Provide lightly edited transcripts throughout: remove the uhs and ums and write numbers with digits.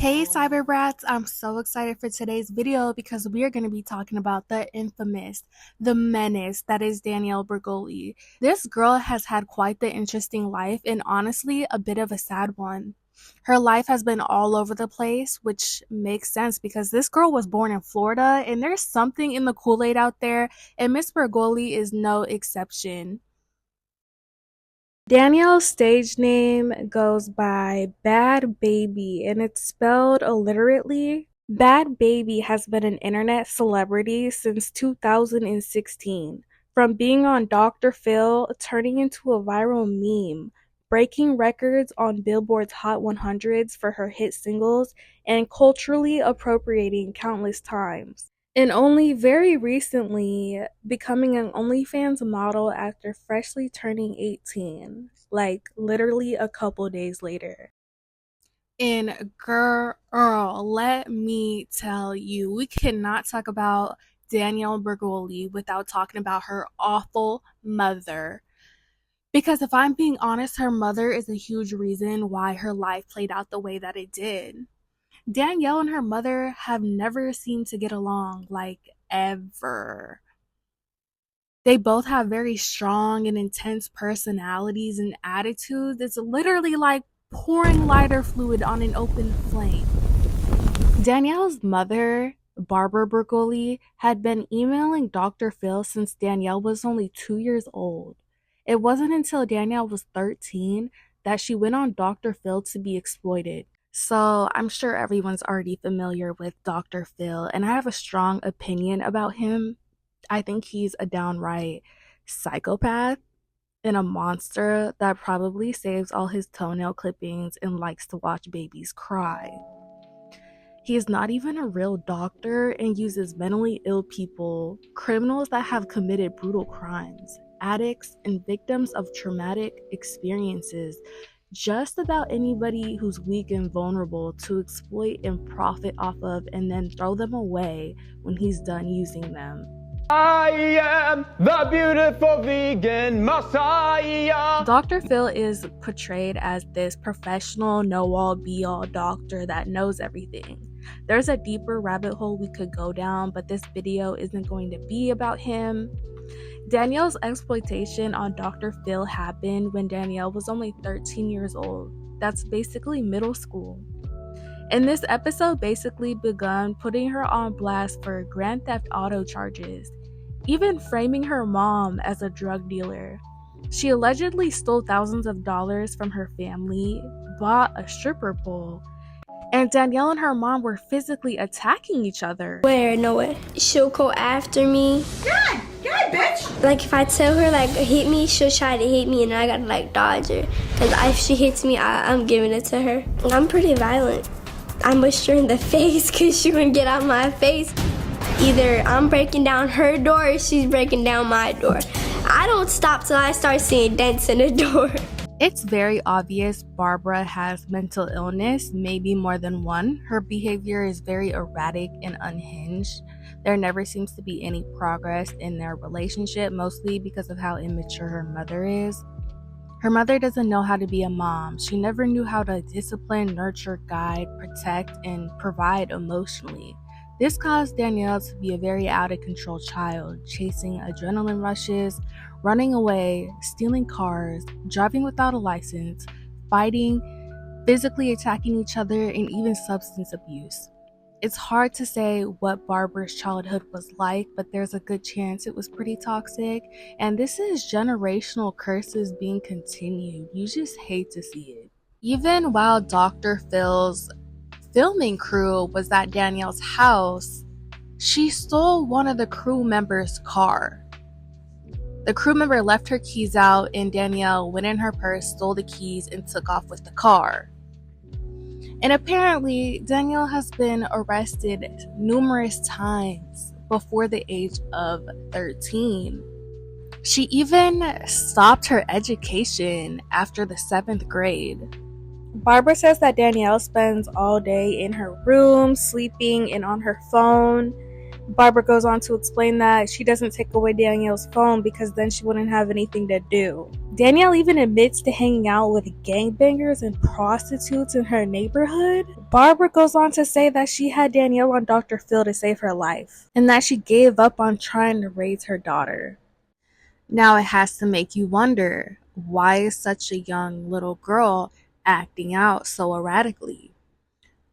Hey Cyber BratZ, I'm so excited for today's video because we are going to be talking about the infamous, the menace that is Danielle Bregoli. This girl has had quite the interesting life and honestly a bit of a sad one. Her life has been all over the place, which makes sense because this girl was born in Florida and there's something in the Kool-Aid out there, and Miss Bregoli is no exception. Danielle's stage name goes by Bhad Bhabie and it's spelled illiterately. Bhad Bhabie has been an internet celebrity since 2016, from being on Dr. Phil turning into a viral meme, breaking records on Billboard's Hot 100s for her hit singles, and culturally appropriating countless times. And only very recently becoming an OnlyFans model after freshly turning 18, like literally a couple days later. And girl, let me tell you, we cannot talk about Danielle Bregoli without talking about her awful mother. Because if I'm being honest, her mother is a huge reason why her life played out the way that it did. Danielle and her mother have never seemed to get along, like ever. They both have very strong and intense personalities and attitudes. It's literally like pouring lighter fluid on an open flame. Danielle's mother, Barbara Bregoli, had been emailing Dr. Phil since Danielle was only 2 years old. It wasn't until Danielle was 13 that she went on Dr. Phil to be exploited. So I'm sure everyone's already familiar with Dr. Phil, and I have a strong opinion about him. I think he's a downright psychopath and a monster that probably saves all his toenail clippings and likes to watch babies cry. He is not even a real doctor and uses mentally ill people, criminals that have committed brutal crimes, addicts, and victims of traumatic experiences, just about anybody who's weak and vulnerable to exploit and profit off of and then throw them away when he's done using them. I am the beautiful vegan messiah. Dr. Phil is portrayed as this professional, know-all, be-all doctor that knows everything. There's a deeper rabbit hole we could go down, but this video isn't going to be about him. Danielle's exploitation on Dr. Phil happened when Danielle was only 13 years old. That's basically middle school. And this episode basically begun putting her on blast for Grand Theft Auto charges, even framing her mom as a drug dealer. She allegedly stole thousands of dollars from her family, bought a stripper pole, and Danielle and her mom were physically attacking each other. Nowhere. She'll go after me. God, bitch! Like if I tell her like hit me, she'll try to hit me and I gotta like dodge her. Cause if she hits me, I'm giving it to her. I'm pretty violent. I mushed her in the face cause she wouldn't get out my face. Either I'm breaking down her door or she's breaking down my door. I don't stop till I start seeing dents in the door. It's very obvious Barbara has mental illness, maybe more than one. Her behavior is very erratic and unhinged. There never seems to be any progress in their relationship, mostly because of how immature her mother is. Her mother doesn't know how to be a mom. She never knew how to discipline, nurture, guide, protect, and provide emotionally. This caused Danielle to be a very out-of-control child, chasing adrenaline rushes, running away, stealing cars, driving without a license, fighting, physically attacking each other, and even substance abuse. It's hard to say what Barbara's childhood was like, but there's a good chance it was pretty toxic, and this is generational curses being continued. You just hate to see it. Even while Dr. Phil's filming crew was at Danielle's house, she stole one of the crew members' car. The crew member left her keys out and Danielle went in her purse, stole the keys, and took off with the car. And apparently, Danielle has been arrested numerous times before the age of 13. She even stopped her education after the 7th grade. Barbara says that Danielle spends all day in her room, sleeping and on her phone. Barbara goes on to explain that she doesn't take away Danielle's phone because then she wouldn't have anything to do. Danielle even admits to hanging out with gangbangers and prostitutes in her neighborhood. Barbara goes on to say that she had Danielle on Dr. Phil to save her life, and that she gave up on trying to raise her daughter. Now it has to make you wonder, why is such a young little girl acting out so erratically?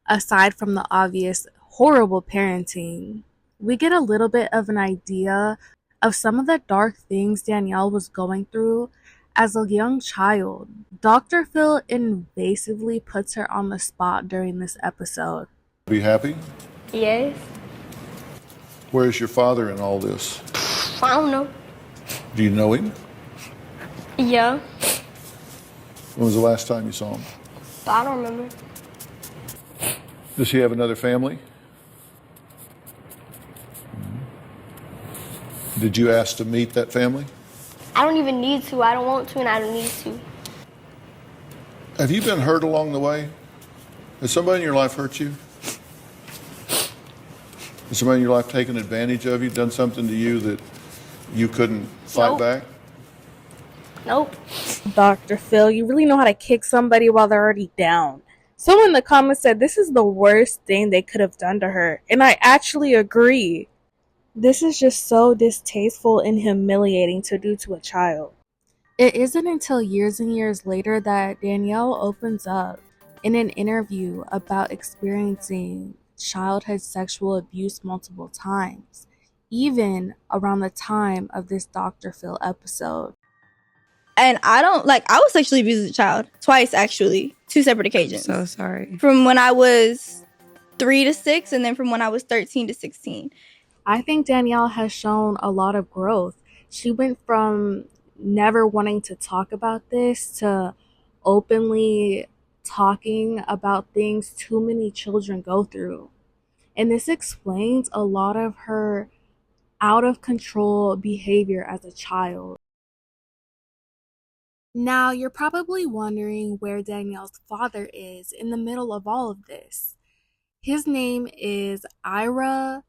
Aside from the obvious horrible parenting, we get a little bit of an idea of some of the dark things Danielle was going through as a young child. Dr. Phil invasively puts her on the spot during this episode. Are you happy? Yes. Where's your father in all this? I don't know. Do you know him? Yeah. When was the last time you saw him? But I don't remember. Does he have another family? Did you ask to meet that family? I don't even need to. I don't want to, and I don't need to. Have you been hurt along the way? Has somebody in your life hurt you? Has somebody in your life taken advantage of you, done something to you that you couldn't fight Nope. back? Nope. Dr. Phil, you really know how to kick somebody while they're already down. Someone in the comments said this is the worst thing they could have done to her, and I actually agree. This is just so distasteful and humiliating to do to a child. It isn't until years and years later that Danielle opens up in an interview about experiencing childhood sexual abuse multiple times, even around the time of this Dr. Phil episode. And I was sexually abused as a child. Twice, actually. 2 separate occasions. So sorry. From when I was 3 to 6, and then from when I was 13 to 16. I think Danielle has shown a lot of growth. She went from never wanting to talk about this to openly talking about things too many children go through. And this explains a lot of her out of control behavior as a child. Now, you're probably wondering where Danielle's father is in the middle of all of this. His name is Ira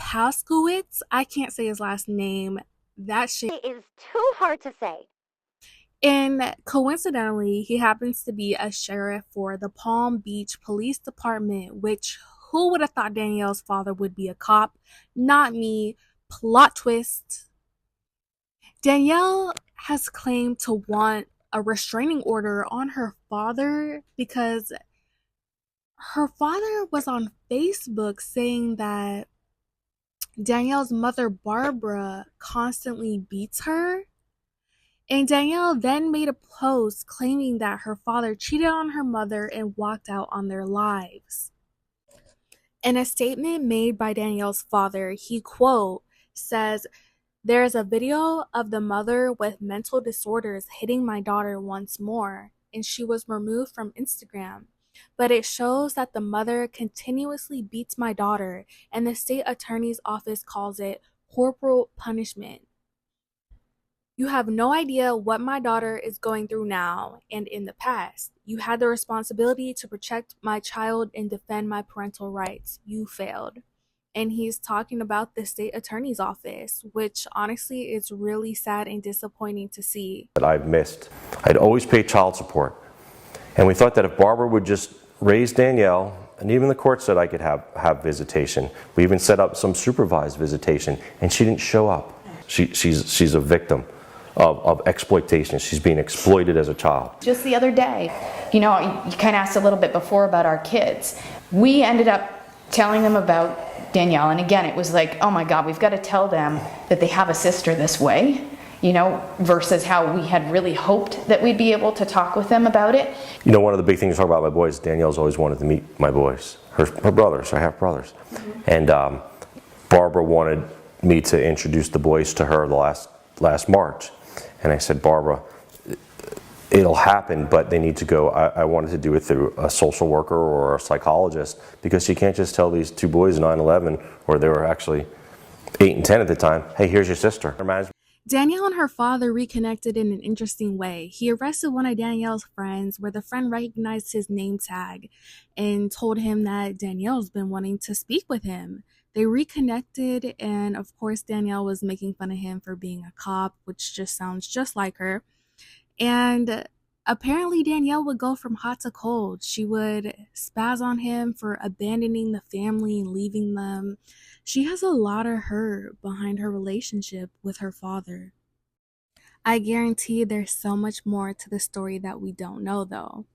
Paskowitz. I can't say his last name. That shit is too hard to say. And coincidentally, he happens to be a sheriff for the Palm Beach Police Department, which who would have thought Danielle's father would be a cop? Not me. Plot twist. Danielle has claimed to want a restraining order on her father because her father was on Facebook saying that Danielle's mother, Barbara, constantly beats her. And Danielle then made a post claiming that her father cheated on her mother and walked out on their lives. In a statement made by Danielle's father, he, quote, says, "There is a video of the mother with mental disorders hitting my daughter once more, and she was removed from Instagram. But it shows that the mother continuously beats my daughter, and the state attorney's office calls it corporal punishment. You have no idea what my daughter is going through now and in the past. You had the responsibility to protect my child and defend my parental rights. You failed." And he's talking about the state attorney's office, which honestly is really sad and disappointing to see. That I've missed. I'd always pay child support. And we thought that if Barbara would just raise Danielle, and even the court said I could have visitation. We even set up some supervised visitation, and she didn't show up. She's a victim of exploitation. She's being exploited as a child. Just the other day, you kind of asked a little bit before about our kids. We ended up telling them about Danielle, and again, it was like, oh my God, we've got to tell them that they have a sister this way, versus how we had really hoped that we'd be able to talk with them about it. One of the big things to talk about my boys, Danielle's always wanted to meet my boys, her brothers, her half brothers. Mm-hmm. And Barbara wanted me to introduce the boys to her last March. And I said, Barbara, it'll happen, but they need to go. I wanted to do it through a social worker or a psychologist, because you can't just tell these 2 boys, 9, 11, or they were actually 8 and 10 at the time, hey, here's your sister. Danielle and her father reconnected in an interesting way. He arrested one of Danielle's friends, where the friend recognized his name tag and told him that Danielle's been wanting to speak with him. They reconnected, and of course, Danielle was making fun of him for being a cop, which just sounds just like her. And apparently, Danielle would go from hot to cold. She would spaz on him for abandoning the family and leaving them. She has a lot of hurt behind her relationship with her father. I guarantee there's so much more to the story that we don't know, though.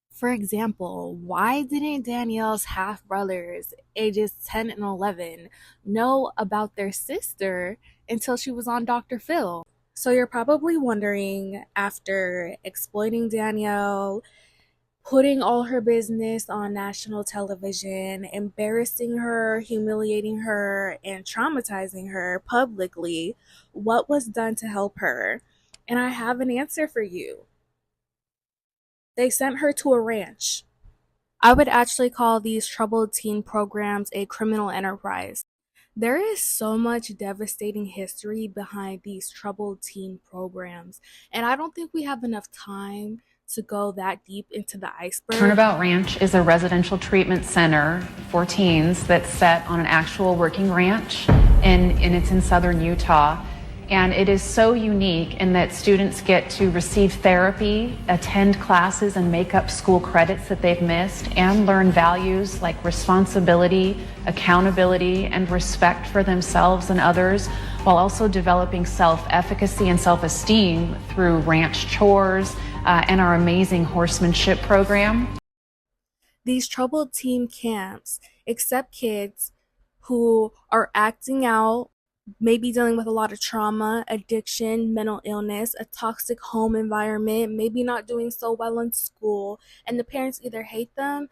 For example, why didn't Danielle's half brothers, ages 10 and 11, know about their sister until she was on Dr. Phil? So you're probably wondering, after exploiting Danielle, putting all her business on national television, embarrassing her, humiliating her, and traumatizing her publicly, what was done to help her? And I have an answer for you. They sent her to a ranch. I would actually call these troubled teen programs a criminal enterprise. There is so much devastating history behind these troubled teen programs, and I don't think we have enough time to go that deep into the iceberg. Turnabout Ranch is a residential treatment center for teens that's set on an actual working ranch, and it's in southern Utah. And it is so unique in that students get to receive therapy, attend classes, and make up school credits that they've missed, and learn values like responsibility, accountability, and respect for themselves and others, while also developing self-efficacy and self-esteem through ranch chores and our amazing horsemanship program. These troubled teen camps accept kids who are acting out, maybe dealing with a lot of trauma, addiction, mental illness, a toxic home environment, maybe not doing so well in school, and the parents either hate them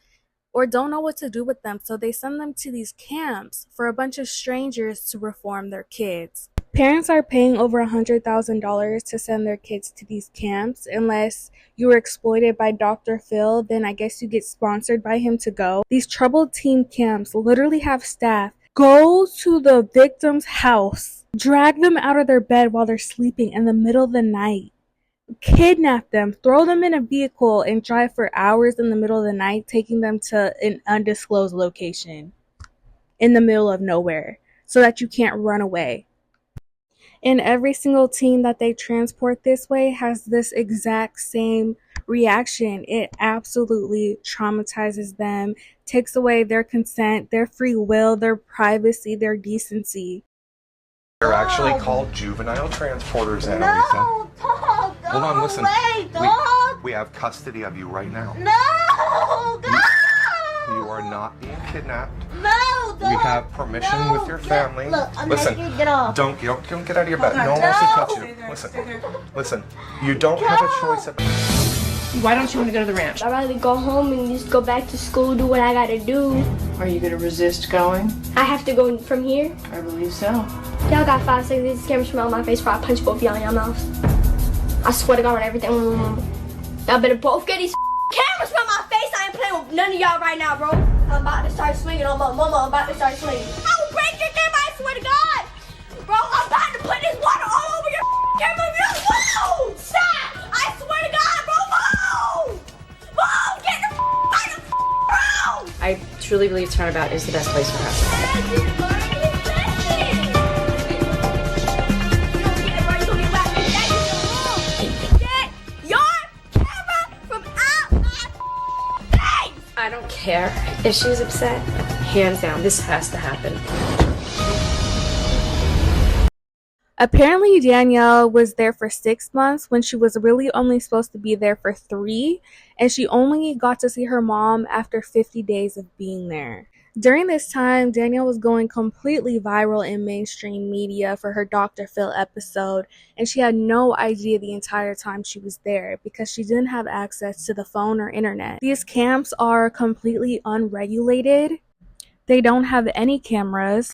or don't know what to do with them, so they send them to these camps for a bunch of strangers to reform their kids. Parents are paying over $100,000 to send their kids to these camps. Unless you were exploited by Dr. Phil, then I guess you get sponsored by him to go. These troubled teen camps literally have staff go to the victim's house, drag them out of their bed while they're sleeping in the middle of the night, kidnap them, throw them in a vehicle, and drive for hours in the middle of the night, taking them to an undisclosed location in the middle of nowhere so that you can't run away. And every single teen that they transport this way has this exact same reaction. It absolutely traumatizes them, takes away their consent, their free will, their privacy, their decency. They're actually called juvenile transporters, Annalisa. No, dog, go Hold on, listen. away, dog. We have custody of you right now. No, God. You are not being kidnapped. No, dog. We have permission with your family. Look, I'm listen, making you get off. don't get out of your bed. No one wants to touch you. Listen. You don't have a choice. Why don't you want to go to the ranch? I'd rather go home and just go back to school, do what I gotta do. Are you gonna resist going? I have to go from here. I believe so. Y'all got 5 seconds. This camera smell on my face before I punch both of y'all in your mouth. I swear to God on everything. Y'all better both get these cameras from my face. I ain't playing with none of y'all right now, bro. I'm about to start swinging on my mama. I'm about to start swinging. I will break your camera, I swear to God. Bro, I'm about to put this water all over your camera. Whoa! Stop! I swear to God, bro, move! Move! Get the out of bro! I truly believe Turnabout is the best place for her. I don't care if she's upset. Hands down, this has to happen. Apparently, Danielle was there for 6 months when she was really only supposed to be there for 3, and she only got to see her mom after 50 days of being there. During this time, Danielle was going completely viral in mainstream media for her Dr. Phil episode, and she had no idea the entire time she was there because she didn't have access to the phone or internet. These camps are completely unregulated. They don't have any cameras.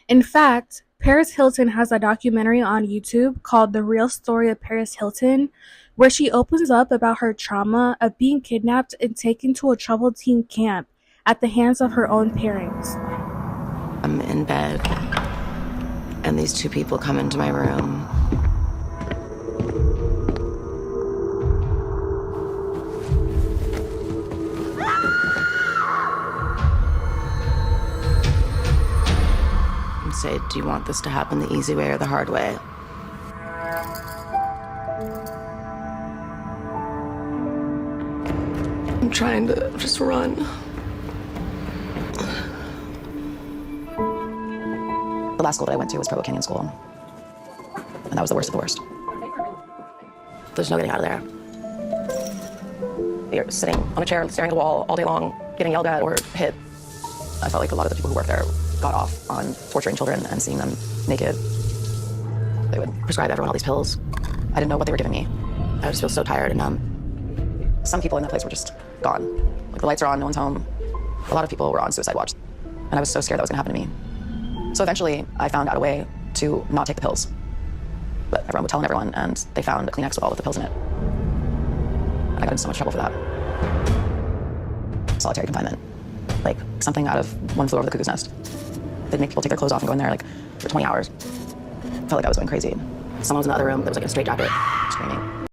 In fact, Paris Hilton has a documentary on YouTube called The Real Story of Paris Hilton, where she opens up about her trauma of being kidnapped and taken to a troubled teen camp at the hands of her own parents. I'm in bed, and these two people come into my room, say, do you want this to happen the easy way or the hard way? I'm trying to just run. The last school that I went to was Provo Canyon School, and that was the worst of the worst. There's no getting out of there. You're sitting on a chair, staring at the wall all day long, getting yelled at or hit. I felt like a lot of the people who work there got off on torturing children and seeing them naked. They would prescribe everyone all these pills. I didn't know what they were giving me. I just feel so tired and numb. Some people in that place were just gone. Like, the lights are on, no one's home. A lot of people were on suicide watch. And I was so scared that was gonna happen to me. So eventually, I found out a way to not take the pills. But everyone would tell everyone, and they found a Kleenex bottle with the pills in it. And I got into so much trouble for that. Solitary confinement. Like something out of One Flew Over the Cuckoo's Nest. They'd make people take their clothes off and go in there like for 20 hours. Felt like I was going crazy. Someone was in the other room that was like in a straitjacket, screaming.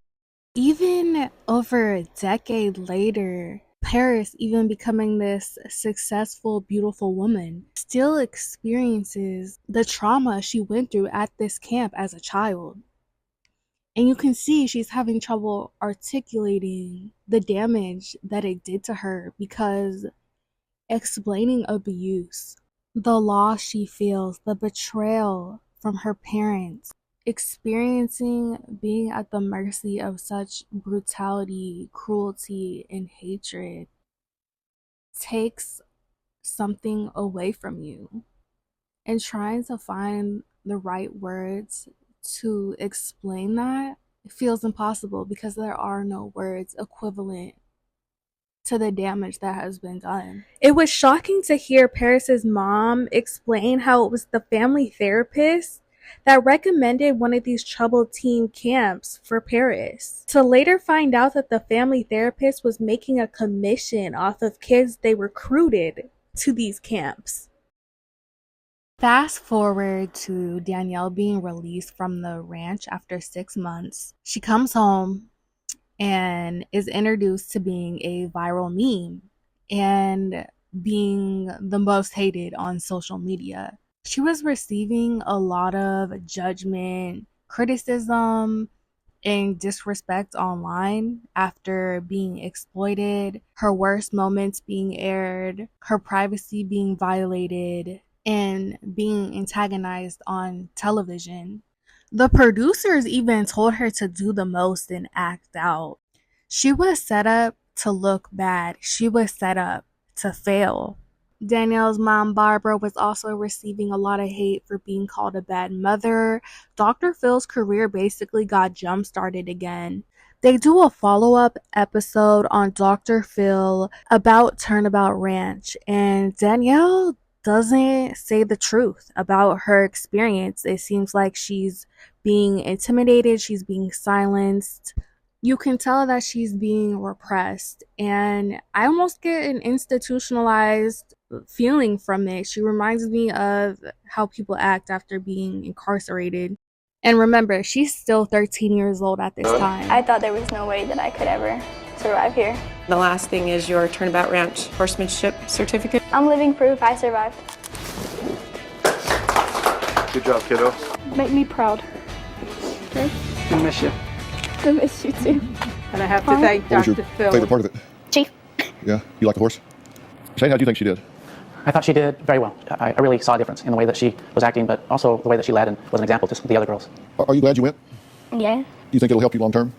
Even over a decade later, Paris, even becoming this successful, beautiful woman, still experiences the trauma she went through at this camp as a child. And you can see she's having trouble articulating the damage that it did to her, because explaining abuse, the loss she feels, the betrayal from her parents, experiencing being at the mercy of such brutality, cruelty, and hatred takes something away from you. And trying to find the right words to explain that feels impossible, because there are no words equivalent to the damage that has been done. It was shocking to hear Paris's mom explain how it was the family therapist that recommended one of these troubled teen camps for Paris, to later find out that the family therapist was making a commission off of kids they recruited to these camps. Fast forward to Danielle being released from the ranch after 6 months. She comes home and is introduced to being a viral meme and being the most hated on social media. She was receiving a lot of judgment, criticism, and disrespect online after being exploited, her worst moments being aired, her privacy being violated, and being antagonized on television. The producers even told her to do the most and act out. She was set up to look bad. She was set up to fail. Danielle's mom, Barbara, was also receiving a lot of hate for being called a bad mother. Dr. Phil's career basically got jump-started again. They do a follow-up episode on Dr. Phil about Turnabout Ranch, and Danielle doesn't say the truth about her experience. It seems like she's being intimidated, she's being silenced. You can tell that she's being repressed, and I almost get an institutionalized feeling from it. She reminds me of how people act after being incarcerated. And remember, she's still 13 years old at this time. I thought there was no way that I could ever survive here. The last thing is your Turnabout Ranch horsemanship certificate. I'm living proof I survived. Good job, kiddo. Make me proud. Okay? I miss you. I miss you too. And I have to thank What was Dr. your Phil. favorite part of it? Chief. Yeah, you like the horse? Shane, how do you think she did? I thought she did very well. I really saw a difference in the way that she was acting, but also the way that she led and was an example to the other girls. Are you glad you went? Yeah. Do you think it'll help you long term?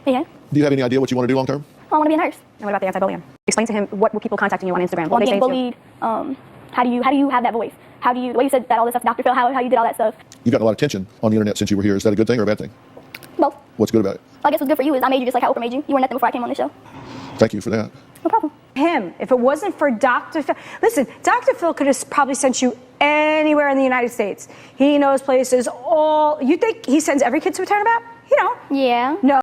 Yeah. Do you have any idea what you want to do long term? Well, I want to be a nurse. And what about the anti-bullying? Explain to him what were people contacting you on Instagram? Well, What being they say to you? bullied. How do you have that voice? How do you, the way you said that all this stuff, Dr. Phil, how you did all that stuff? You've gotten a lot of attention on the internet since you were here. Is that a good thing or a bad thing? Both. What's good about it? Well, I guess what's good for you is I made you just like how Oprah made you. You were nothing before I came on the show. Thank you for that. No problem. Him. If it wasn't for Dr. Phil, listen, Dr. Phil could have probably sent you anywhere in the United States. He knows places all. You think he sends every kid to a turnabout? You know. Yeah. No.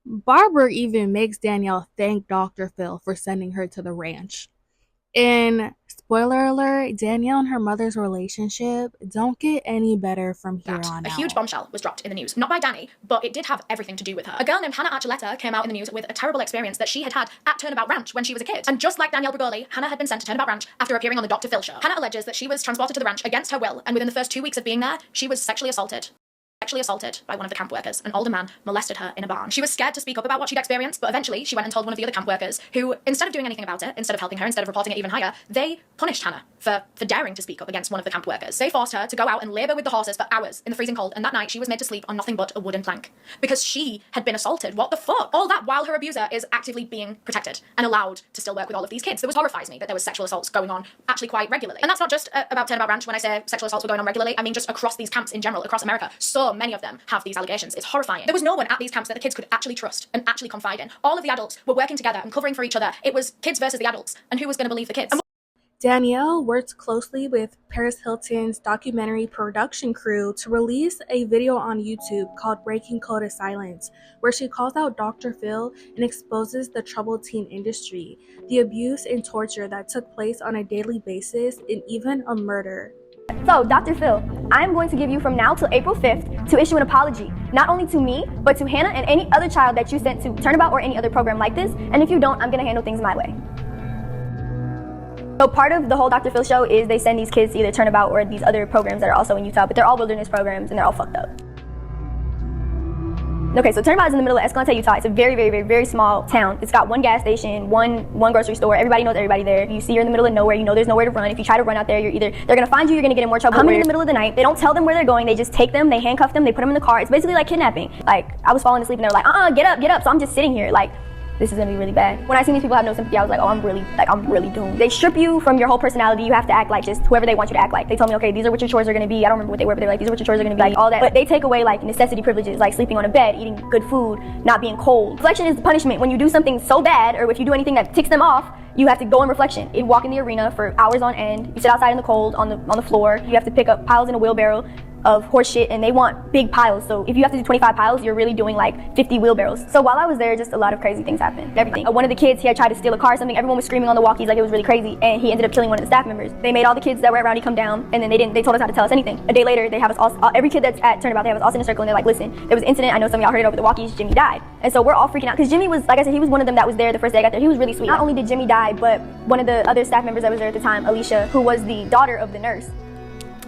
Barbara even makes Danielle thank Dr. Phil for sending her to the ranch. And spoiler alert, Danielle and her mother's relationship don't get any better from here on A out. huge bombshell was dropped in the news, not by Danny, but it did have everything to do with her. A girl named Hannah Archuleta came out in the news with a terrible experience that she had had at Turnabout Ranch when she was a kid. And just like Danielle Bregoli, Hannah had been sent to Turnabout Ranch after appearing on the Dr. Phil show. Hannah alleges that she was transported to the ranch against her will, and within the first 2 weeks of being there, she was sexually assaulted by one of the camp workers. An older man molested her in a barn. She was scared to speak up about what she'd experienced, but eventually she went and told one of the other camp workers who, instead of doing anything about it, instead of helping her, instead of reporting it even higher, they punished Hannah for daring to speak up against one of the camp workers. They forced her to go out and labour with the horses for hours in the freezing cold, and that night she was made to sleep on nothing but a wooden plank because she had been assaulted. What the fuck? All that while her abuser is actively being protected and allowed to still work with all of these kids. It horrifies me that there was sexual assaults going on actually quite regularly. And that's not just about Turnabout Ranch. When I say sexual assaults were going on regularly, I mean just across these camps in general, across America. So many of them have these allegations. It's horrifying. There was no one at these camps that the kids could actually trust and actually confide in. All of the adults were working together and covering for each other. It was kids versus the adults, and who was going to believe the kids? Danielle worked closely with Paris Hilton's documentary production crew to release a video on YouTube called Breaking Code of Silence, where she calls out Dr. Phil and exposes the troubled teen industry, the abuse and torture that took place on a daily basis, and even a murder. So, Dr. Phil, I'm going to give you from now till April 5th to issue an apology, not only to me, but to Hannah and any other child that you sent to Turnabout or any other program like this, and if you don't, I'm going to handle things my way. So part of the whole Dr. Phil show is they send these kids to either Turnabout or these other programs that are also in Utah, but they're all wilderness programs and they're all fucked up. Okay, so Turnabout is in the middle of Escalante, Utah. It's a very, very, very, very small town. It's got one gas station, one grocery store. Everybody knows everybody there. You see you're in the middle of nowhere. You know there's nowhere to run. If you try to run out there, they're gonna find you. You're gonna get in more trouble. Coming in the middle of the night. They don't tell them where they're going. They just take them. They handcuff them. They put them in the car. It's basically like kidnapping. Like I was falling asleep and they're like, get up, get up. So I'm just sitting here like, this is gonna be really bad. When I seen these people have no sympathy, I was like, I'm really doomed. They strip you from your whole personality. You have to act like just whoever they want you to act like. They told me, okay, these are what your chores are gonna be. I don't remember what they were, but they're like, these are what your chores are gonna be, like all that. But they take away like necessity privileges, like sleeping on a bed, eating good food, not being cold. Reflection is the punishment. When you do something so bad, or if you do anything that ticks them off, you have to go in reflection. You walk in the arena for hours on end. You sit outside in the cold on the floor. You have to pick up piles in a wheelbarrow of horse shit, and they want big piles. So if you have to do 25 piles, you're really doing like 50 wheelbarrows. So while I was there, just a lot of crazy things happened. Everything. One of the kids, he had tried to steal a car or something. Everyone was screaming on the walkies like it was really crazy, and he ended up killing one of the staff members. They made all the kids that were around come down, and then they told us not to tell us anything. A day later, they have us all, every kid that's at Turnabout, they have us all in a circle, and they're like, listen, there was an incident. I know some of y'all heard it over the walkies. Jimmy died. And so we're all freaking out because Jimmy was, like I said, he was one of them that was there the first day I got there. He was really sweet. Not only did Jimmy die, but one of the other staff members that was there at the time, Alicia, who was the daughter of the nurse.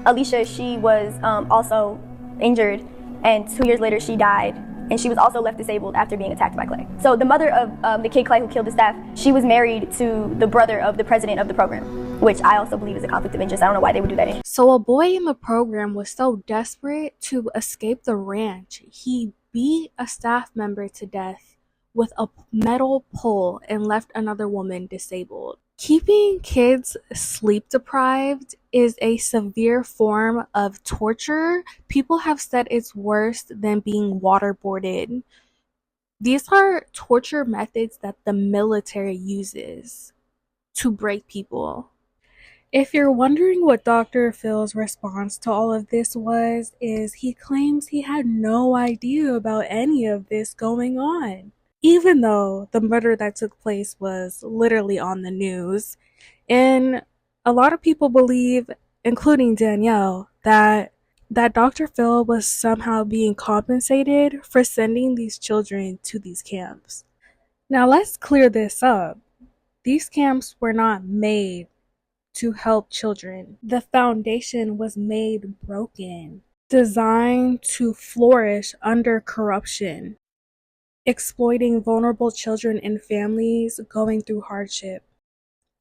Alicia, she was also injured, and 2 years later she died, and she was also left disabled after being attacked by Clay. So the mother of the kid Clay who killed the staff, she was married to the brother of the president of the program, which I also believe is a conflict of interest. I don't know why they would do that. So a boy in the program was so desperate to escape the ranch, he beat a staff member to death with a metal pole and left another woman disabled. Keeping kids sleep deprived is a severe form of torture. People have said it's worse than being waterboarded. These are torture methods that the military uses to break people. If you're wondering what Dr. Phil's response to all of this was, is he claims he had no idea about any of this going on, even though the murder that took place was literally on the news. And a lot of people believe, including Danielle, that Dr. Phil was somehow being compensated for sending these children to these camps. Now let's clear this up. These camps were not made to help children. The foundation was made broken, designed to flourish under corruption, exploiting vulnerable children and families going through hardship.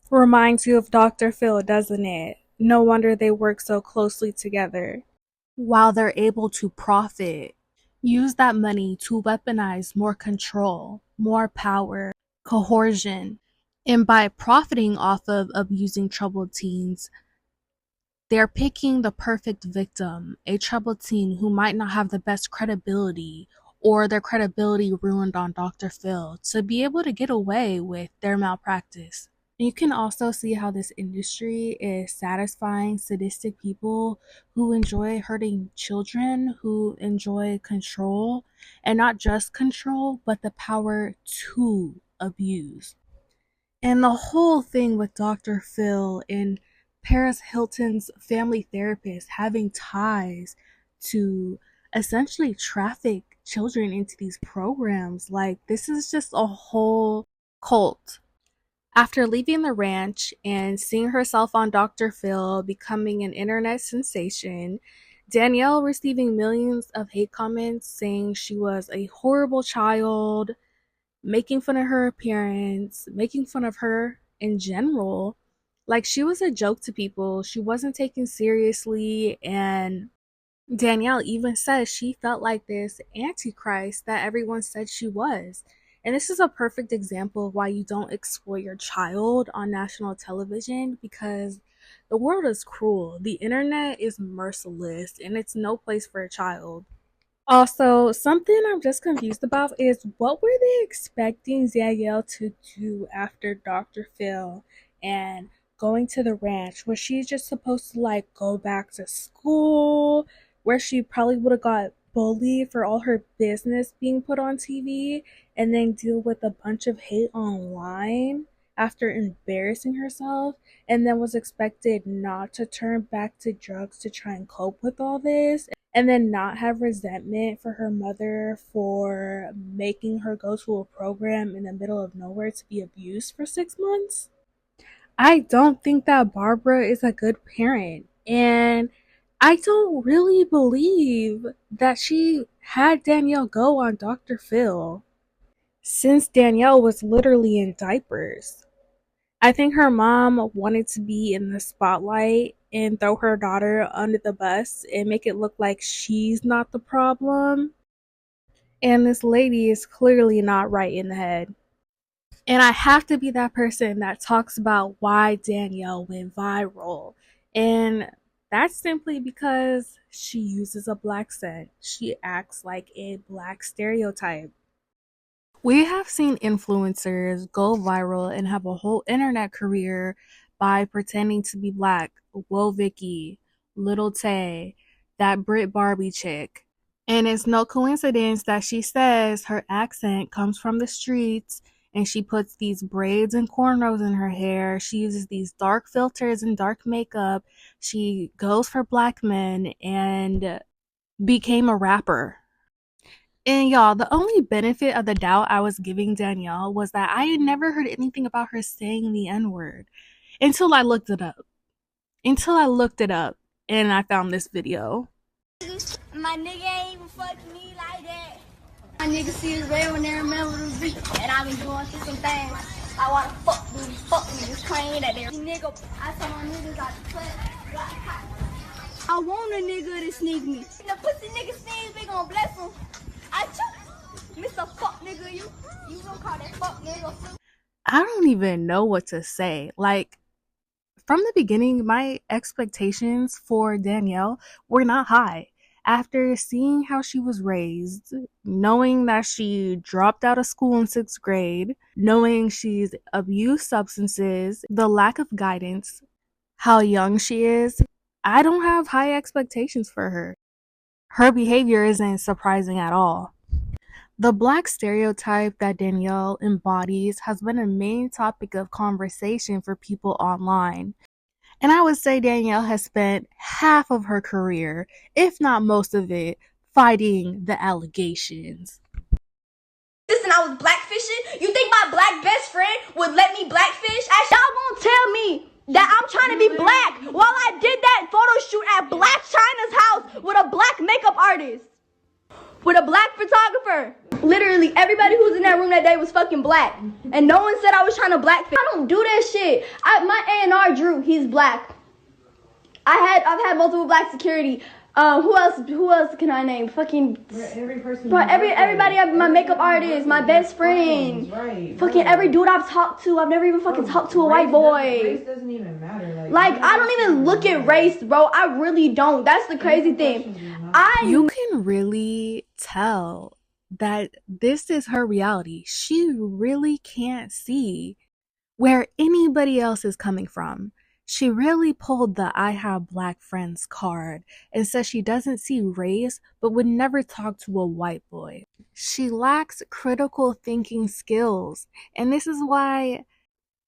Reminds you of Dr. Phil, doesn't it? No wonder they work so closely together. While they're able to profit, use that money to weaponize more control, more power, coercion. And by profiting off of abusing troubled teens, they're picking the perfect victim, a troubled teen who might not have the best credibility, or their credibility ruined on Dr. Phil, to be able to get away with their malpractice. You can also see how this industry is satisfying sadistic people who enjoy hurting children, who enjoy control, and not just control, but the power to abuse. And the whole thing with Dr. Phil and Paris Hilton's family therapist having ties to essentially traffic children into these programs, like, this is just a whole cult. After leaving the ranch and seeing herself on Dr. Phil becoming an internet sensation, Danielle receiving millions of hate comments saying she was a horrible child, making fun of her appearance, making fun of her in general. Like, she was a joke to people. She wasn't taken seriously, and Danielle even says she felt like this antichrist that everyone said she was. And this is a perfect example of why you don't exploit your child on national television, because the world is cruel. The internet is merciless, and it's no place for a child. Also, something I'm just confused about is, what were they expecting Danielle to do after Dr. Phil and going to the ranch? Was she just supposed to like go back to school, where she probably would have got bullied for all her business being put on TV, and then deal with a bunch of hate online after embarrassing herself, and then was expected not to turn back to drugs to try and cope with all this, and then not have resentment for her mother for making her go to a program in the middle of nowhere to be abused for 6 months? I don't think that Barbara is a good parent, and I don't really believe that she had Danielle go on Dr. Phil, since Danielle was literally in diapers. I think her mom wanted to be in the spotlight and throw her daughter under the bus and make it look like she's not the problem. And this lady is clearly not right in the head. And I have to be that person that talks about why Danielle went viral. And that's simply because she uses a black scent. She acts like a black stereotype. We have seen influencers go viral and have a whole internet career by pretending to be black. Whoa Vicky, Little Tay, that Brit Barbie chick. And it's no coincidence that she says her accent comes from the streets, and she puts these braids and cornrows in her hair. She uses these dark filters and dark makeup. She goes for black men and became a rapper. And y'all, the only benefit of the doubt I was giving Danielle was that I had never heard anything about her saying the N-word until I looked it up. And I found this video. My nigga ain't even fuck me like that. My nigga see his red when they remember the beat. And I been doing shit some things. I wanna fuck niggas claim that they're nigga. I tell my niggas out the club. I want a nigga to sneak me. The pussy nigga sneeze, we gon' bless him. I choose. Mr. Fuck nigga, you gonna call that fuck nigga? I don't even know what to say. Like, from the beginning, my expectations for Danielle were not high. After seeing how she was raised, knowing that she dropped out of school in 6th grade, knowing she's abused substances, the lack of guidance, how young she is, I don't have high expectations for her. Her behavior isn't surprising at all. The black stereotype that Danielle embodies has been a main topic of conversation for people online. And I would say Danielle has spent half of her career, if not most of it, fighting the allegations. Listen, I was blackfishing. You think my black best friend would let me blackfish? Y'all gonna tell me that I'm trying to be black while I did that photo shoot at Black China's house with a black makeup artist, with a black photographer. Literally everybody who was in that room that day was fucking black, and no one said I was trying to blackfish. I don't do that shit. My A&R Drew, he's black. I've had multiple black security. Who else can I name? Fucking every person. Everybody. My makeup artist, my best friend. Right. Fucking every dude I've talked to. I've never even fucking talked to a white boy. Race doesn't even matter. Like I don't even look at race, bro. I really don't. That's the crazy thing. You can really tell that this is her reality. She really can't see where anybody else is coming from. She really pulled the I have black friends card and says she doesn't see race but would never talk to a white boy. She lacks critical thinking skills, and this is why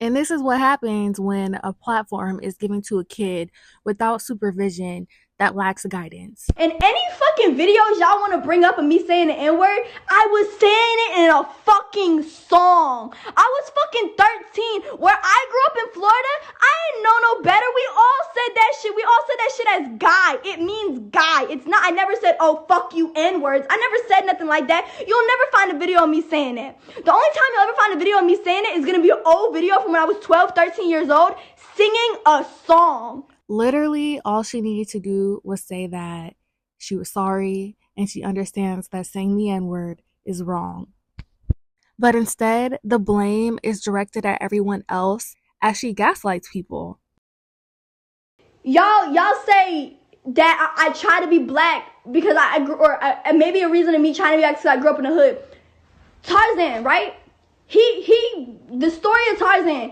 And this is what happens when a platform is given to a kid without supervision that lacks guidance. And any fucking videos y'all want to bring up of me saying the N-word, I was saying it in a fucking song. I was fucking 13. Where I grew up in Florida, I didn't know no better. We all said that shit. We all said that shit as guy. It means guy. It's not, I never said, oh, fuck you, N-words. I never said nothing like that. You'll never find a video of me saying it. The only time you'll ever find a video of me saying it is going to be an old video from when I was 12, 13 years old, singing a song. Literally, all she needed to do was say that she was sorry and she understands that saying the N-word is wrong. But instead, the blame is directed at everyone else as she gaslights people. Y'all say that I try to be black because I grew, or maybe a reason of me trying to be black because I grew up in the hood. Tarzan, right? The story of Tarzan,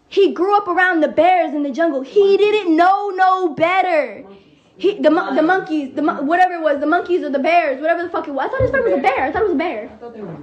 he grew up around the bears in the jungle. He didn't know no better. The monkeys, whatever it was, the monkeys or the bears, whatever the fuck it was. I thought his friend was a bear. I thought it was a bear.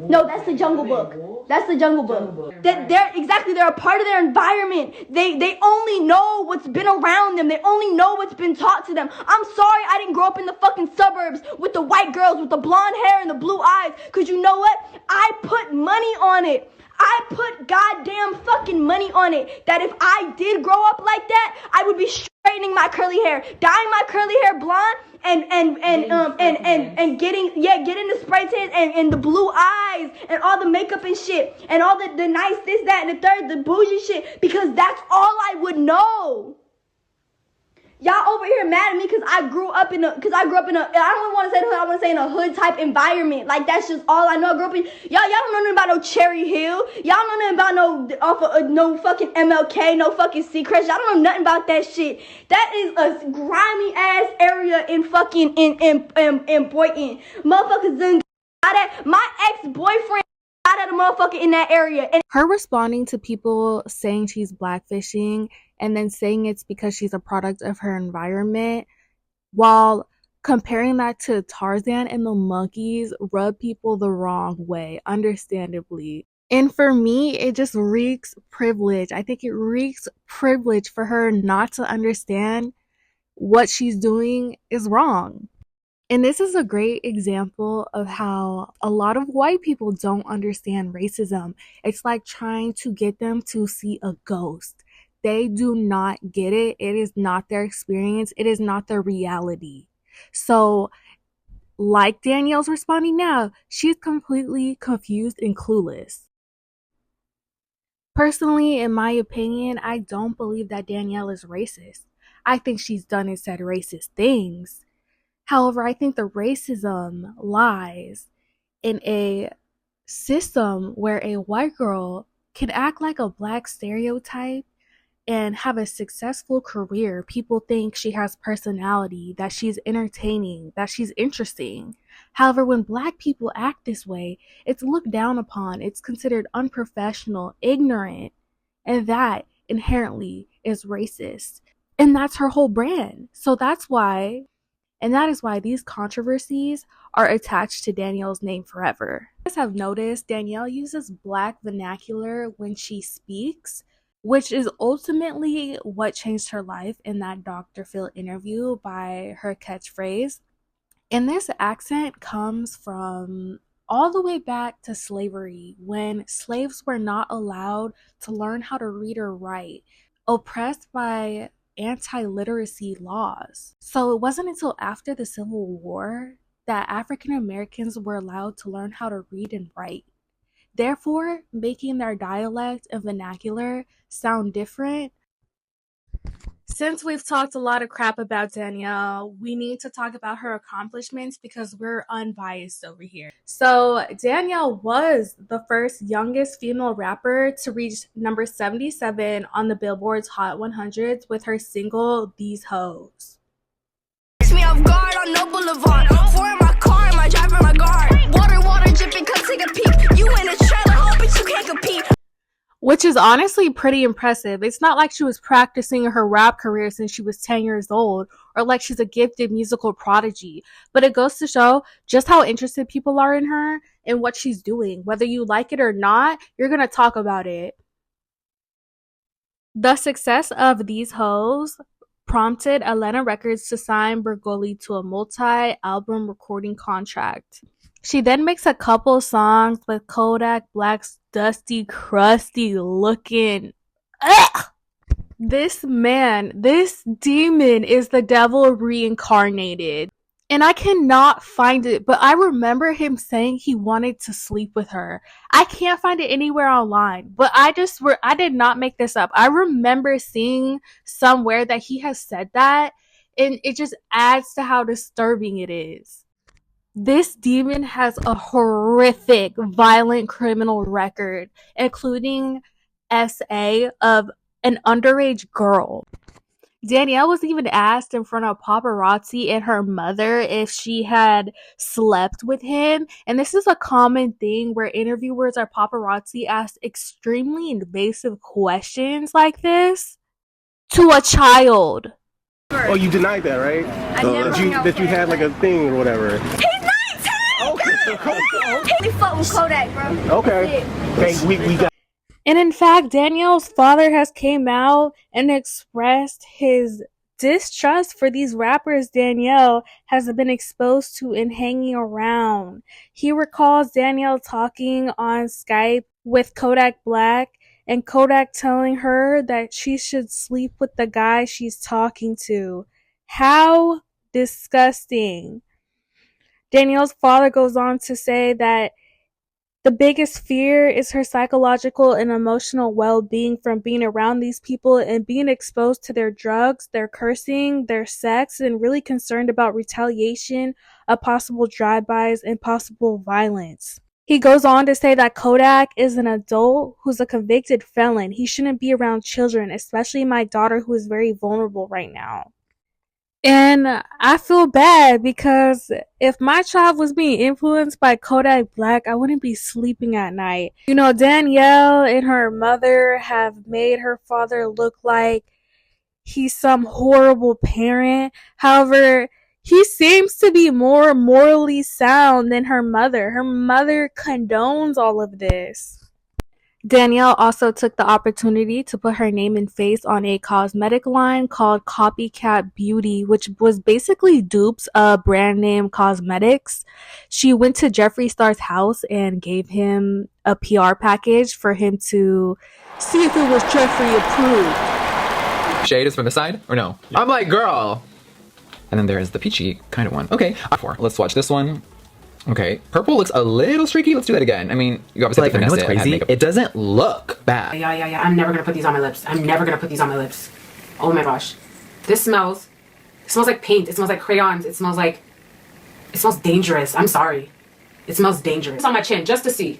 No, that's the Jungle Book. That's the Jungle Book. They're a part of their environment. They only know what's been around them. They only know what's been taught to them. I'm sorry I didn't grow up in the fucking suburbs with the white girls with the blonde hair and the blue eyes. Cause you know what? I put money on it. I put goddamn fucking money on it that if I did grow up like that, I would be straightening my curly hair, dyeing my curly hair blonde, and getting the spray tan and the blue eyes and all the makeup and shit and all the nice this, that, and the third, the bougie shit, because that's all I would know. Y'all over here mad at me because I grew up in a, I don't want to say hood, I want to say in a hood type environment. Like, that's just all I know. I grew up in, y'all don't know nothing about no Cherry Hill. Y'all don't know nothing about no fucking MLK, no fucking Seacrest. Y'all don't know nothing about that shit. That is a grimy ass area in fucking, in Boynton. Motherfuckers done got that. My ex-boyfriend got at a motherfucker in that area. And her responding to people saying she's blackfishing and then saying it's because she's a product of her environment, while comparing that to Tarzan and the monkeys, rub people the wrong way, understandably. And for me, it just reeks privilege. I think it reeks privilege for her not to understand what she's doing is wrong. And this is a great example of how a lot of white people don't understand racism. It's like trying to get them to see a ghost. They do not get it. It is not their experience. It is not their reality. So, like Danielle's responding now, she's completely confused and clueless. Personally, in my opinion, I don't believe that Danielle is racist. I think she's done and said racist things. However, I think the racism lies in a system where a white girl can act like a black stereotype and have a successful career. People think she has personality, that she's entertaining, that she's interesting. However, when black people act this way, it's looked down upon. It's considered unprofessional, ignorant, and that inherently is racist. And that's her whole brand. So that is why these controversies are attached to Danielle's name forever. You guys have noticed Danielle uses black vernacular when she speaks, which is ultimately what changed her life in that Dr. Phil interview by her catchphrase. And this accent comes from all the way back to slavery, when slaves were not allowed to learn how to read or write, oppressed by anti-literacy laws. So it wasn't until after the Civil War that African Americans were allowed to learn how to read and write, therefore making their dialect and vernacular sound different. Since we've talked a lot of crap about Danielle, we need to talk about her accomplishments because we're unbiased over here. So Danielle was the first youngest female rapper to reach number 77 on the Billboard's Hot 100s with her single, These Hoes. Me off guard on no boulevard. Four in my car, my driver, my guard. Water dripping, come take a peek. You in a trailer, hope but you can't compete. Which is honestly pretty impressive. It's not like she was practicing her rap career since she was 10 years old, or like she's a gifted musical prodigy. But it goes to show just how interested people are in her and what she's doing. Whether you like it or not, you're going to talk about it. The success of these hoes prompted Atlantic Records to sign Bergoli to a multi-album recording contract. She then makes a couple songs with Kodak Black's dusty, crusty looking. Ugh! This demon is the devil reincarnated. And I cannot find it, but I remember him saying he wanted to sleep with her. I can't find it anywhere online, but I did not make this up. I remember seeing somewhere that he has said that, and it just adds to how disturbing it is. This demon has a horrific, violent criminal record, including SA of an underage girl. Danielle was even asked in front of paparazzi and her mother if she had slept with him. And this is a common thing where interviewers or paparazzi ask extremely invasive questions like this to a child. Oh, you denied that, right? That you had like a thing or whatever. He's 19! Okay. He fuck with Kodak, bro. Okay. Okay, we got. And in fact, Danielle's father has came out and expressed his distrust for these rappers Danielle has been exposed to and hanging around. He recalls Danielle talking on Skype with Kodak Black and Kodak telling her that she should sleep with the guy she's talking to. How disgusting. Danielle's father goes on to say that the biggest fear is her psychological and emotional well-being from being around these people and being exposed to their drugs, their cursing, their sex, and really concerned about retaliation, of possible drive-bys, and possible violence. He goes on to say that Kodak is an adult who's a convicted felon. He shouldn't be around children, especially my daughter who is very vulnerable right now. And I feel bad because if my child was being influenced by Kodak Black, I wouldn't be sleeping at night. You know, Danielle and her mother have made her father look like he's some horrible parent. However, he seems to be more morally sound than her mother. Her mother condones all of this. Danielle also took the opportunity to put her name and face on a cosmetic line called Copycat Beauty, which was basically dupes of brand name cosmetics. She went to Jeffree Star's house and gave him a PR package for him to see if it was Jeffree approved. Shade is from the side, or no? I'm like, girl. And then there's the peachy kind of one. Okay, let's watch this one. Okay, purple looks a little streaky. Let's do that again. I mean, you obviously have to finesse it. Crazy? It doesn't look bad. Yeah. I'm never gonna put these on my lips. I'm never gonna put these on my lips. Oh my gosh. This smells like paint. It smells like crayons. It smells dangerous. I'm sorry. It smells dangerous. It's on my chin, just to see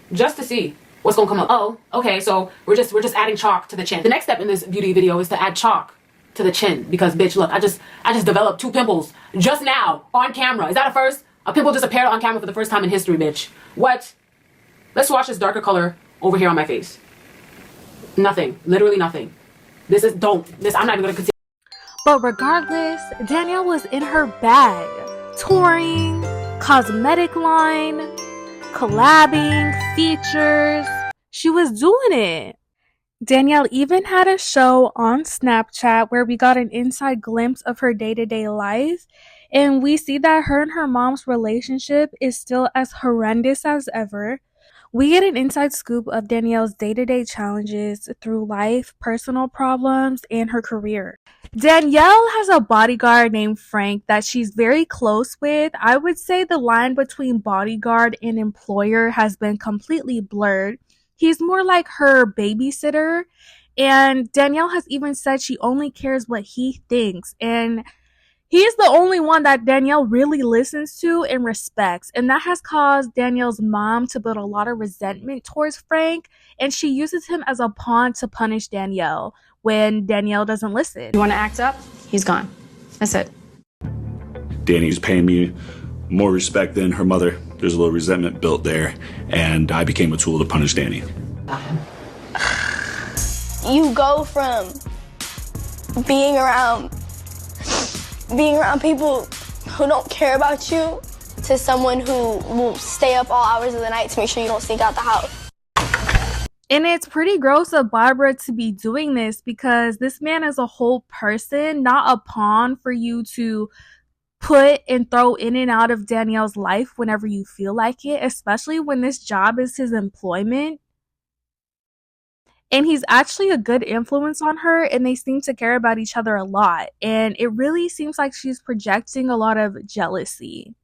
what's gonna come up. Oh, okay, so we're just adding chalk to the chin. The next step in this beauty video is to add chalk to the chin because bitch, look, I just developed 2 pimples just now on camera. Is that a first? A pimple just appeared on camera for the first time in history, bitch. What? Let's watch this darker color over here on my face. Nothing. Literally nothing. I'm not even gonna continue. But regardless, Danielle was in her bag. Touring, cosmetic line, collabing, features. She was doing it. Danielle even had a show on Snapchat where we got an inside glimpse of her day-to-day life. And we see that her and her mom's relationship is still as horrendous as ever. We get an inside scoop of Danielle's day-to-day challenges through life, personal problems, and her career. Danielle has a bodyguard named Frank that she's very close with. I would say the line between bodyguard and employer has been completely blurred. He's more like her babysitter. And Danielle has even said she only cares what he thinks. And he's the only one that Danielle really listens to and respects, and that has caused Danielle's mom to build a lot of resentment towards Frank, and she uses him as a pawn to punish Danielle when Danielle doesn't listen. You want to act up? He's gone. That's it. Danny's paying me more respect than her mother. There's a little resentment built there, and I became a tool to punish Danny. You go from being around people who don't care about you to someone who will stay up all hours of the night to make sure you don't sneak out the house. And it's pretty gross of Barbara to be doing this because this man is a whole person, not a pawn for you to put and throw in and out of Danielle's life whenever you feel like it, especially when this job is his employment. And he's actually a good influence on her, and they seem to care about each other a lot. And it really seems like she's projecting a lot of jealousy.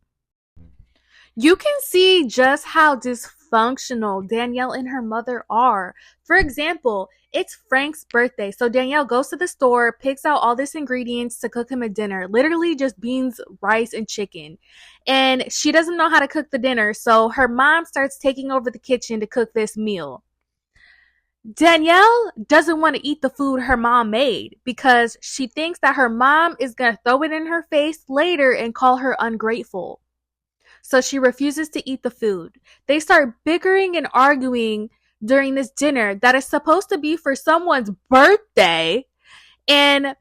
You can see just how dysfunctional Danielle and her mother are. For example, it's Frank's birthday. So Danielle goes to the store, picks out all these ingredients to cook him a dinner. Literally just beans, rice, and chicken. And she doesn't know how to cook the dinner, so her mom starts taking over the kitchen to cook this meal. Danielle doesn't want to eat the food her mom made because she thinks that her mom is going to throw it in her face later and call her ungrateful. So she refuses to eat the food. They start bickering and arguing during this dinner that is supposed to be for someone's birthday. And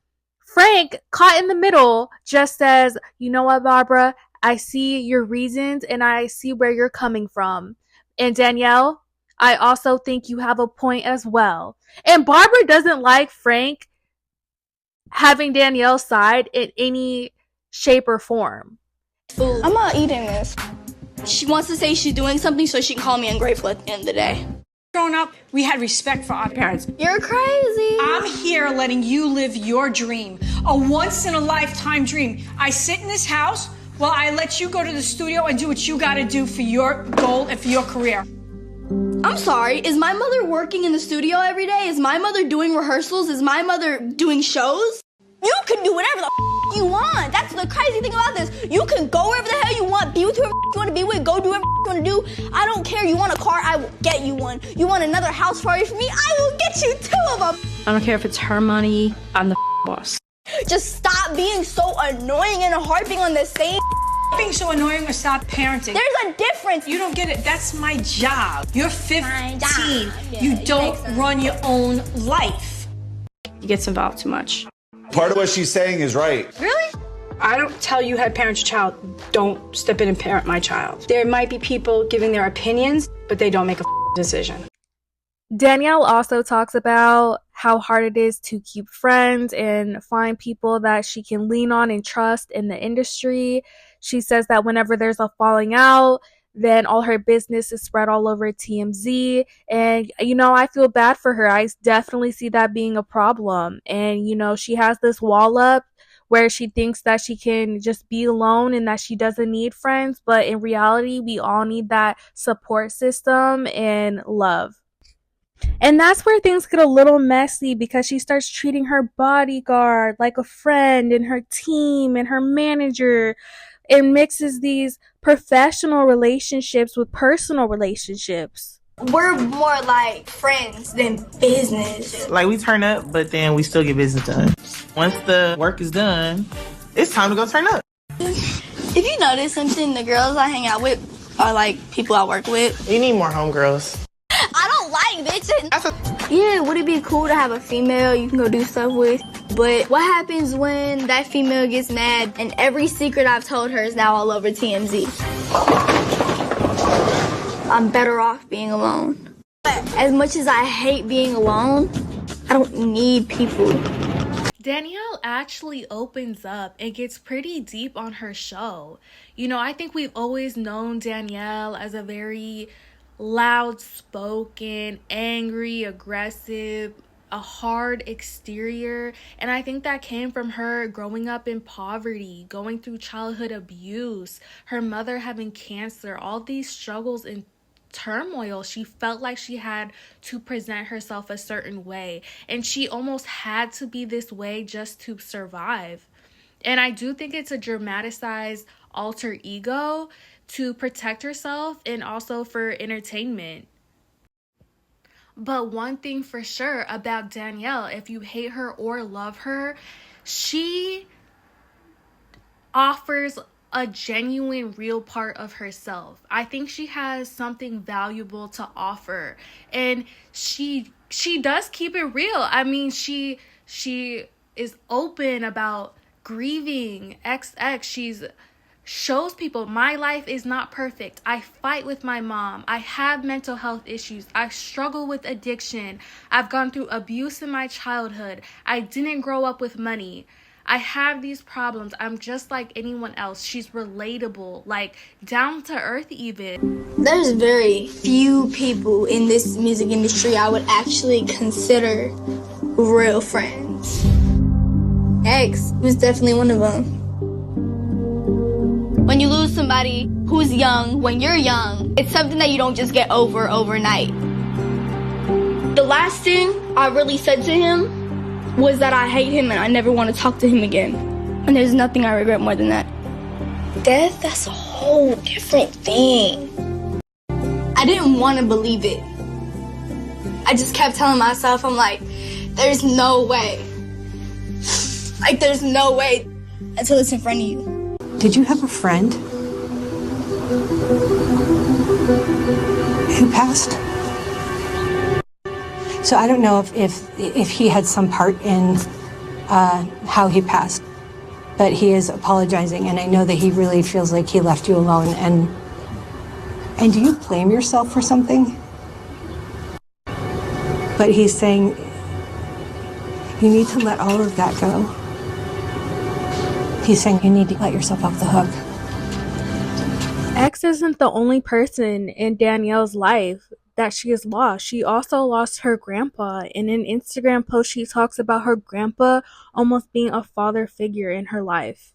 Frank, caught in the middle, just says, "You know what, Barbara? I see your reasons and I see where you're coming from. And Danielle, I also think you have a point as well." And Barbara doesn't like Frank having Danielle's side in any shape or form. I'm not eating this. She wants to say she's doing something so she can call me ungrateful at the end of the day. Growing up, we had respect for our parents. You're crazy. I'm here letting you live your dream, a once-in-a-lifetime dream. I sit in this house while I let you go to the studio and do what you gotta do for your goal and for your career. I'm sorry, is my mother working in the studio every day? Is my mother doing rehearsals? Is my mother doing shows? You can do whatever the you want. That's the crazy thing about this. You can go wherever the hell you want, be with whoever you want to be with, go do whatever you want to do. I don't care. You want a car, I will get you one. You want another house party for me, I will get you 2 of them. I don't care if it's her money, I'm the boss. Just stop being so annoying and harping on the same Being so annoying or stop parenting. There's a difference. You don't get it. That's my job. You're 15. You don't run your own life. He gets involved too much. Part of what she's saying is right. Really? I don't tell you how to parent your child, don't step in and parent my child. There might be people giving their opinions, but they don't make a decision. Danielle also talks about how hard it is to keep friends and find people that she can lean on and trust in the industry. She says that whenever there's a falling out, then all her business is spread all over TMZ. And, I feel bad for her. I definitely see that being a problem. And, she has this wall up where she thinks that she can just be alone and that she doesn't need friends. But in reality, we all need that support system and love. And that's where things get a little messy because she starts treating her bodyguard like a friend and her team and her manager, and mixes these professional relationships with personal relationships. We're more like friends than business. Like, we turn up, but then we still get business done. Once the work is done, it's time to go turn up. If you notice something, the girls I hang out with are like people I work with. You need more homegirls. I don't like bitches. Yeah, would it be cool to have a female you can go do stuff with? But what happens when that female gets mad and every secret I've told her is now all over TMZ? I'm better off being alone. As much as I hate being alone, I don't need people. Danielle actually opens up and gets pretty deep on her show. I think we've always known Danielle as a very loud-spoken, angry, aggressive, a hard exterior, and I think that came from her growing up in poverty, going through childhood abuse, her mother having cancer, all these struggles and turmoil. She felt like she had to present herself a certain way, and she almost had to be this way just to survive. And I do think it's a dramatized alter ego to protect herself and also for entertainment. But one thing for sure about Danielle, if you hate her or love her, she offers a genuine, real part of herself. I think she has something valuable to offer, and she does keep it real. I mean, she is open about grieving XX. shows people my life is not perfect. I fight with my mom. I have mental health issues. I struggle with addiction. I've gone through abuse in my childhood. I didn't grow up with money. I have these problems. I'm just like anyone else. She's relatable, like down to earth even. There's very few people in this music industry I would actually consider real friends. X was definitely one of them. When you lose somebody who's young, when you're young, it's something that you don't just get over overnight. The last thing I really said to him was that I hate him and I never want to talk to him again. And there's nothing I regret more than that. Death, that's a whole different thing. I didn't want to believe it. I just kept telling myself, I'm like, there's no way. Like, there's no way until it's in front of you. Did you have a friend who passed? So I don't know if he had some part in how he passed, but he is apologizing, and I know that he really feels like he left you alone. And do you blame yourself for something? But he's saying you need to let all of that go. He's saying you need to let yourself off the hook. X isn't the only person in Danielle's life that she has lost. She also lost her grandpa. In an Instagram post, she talks about her grandpa almost being a father figure in her life.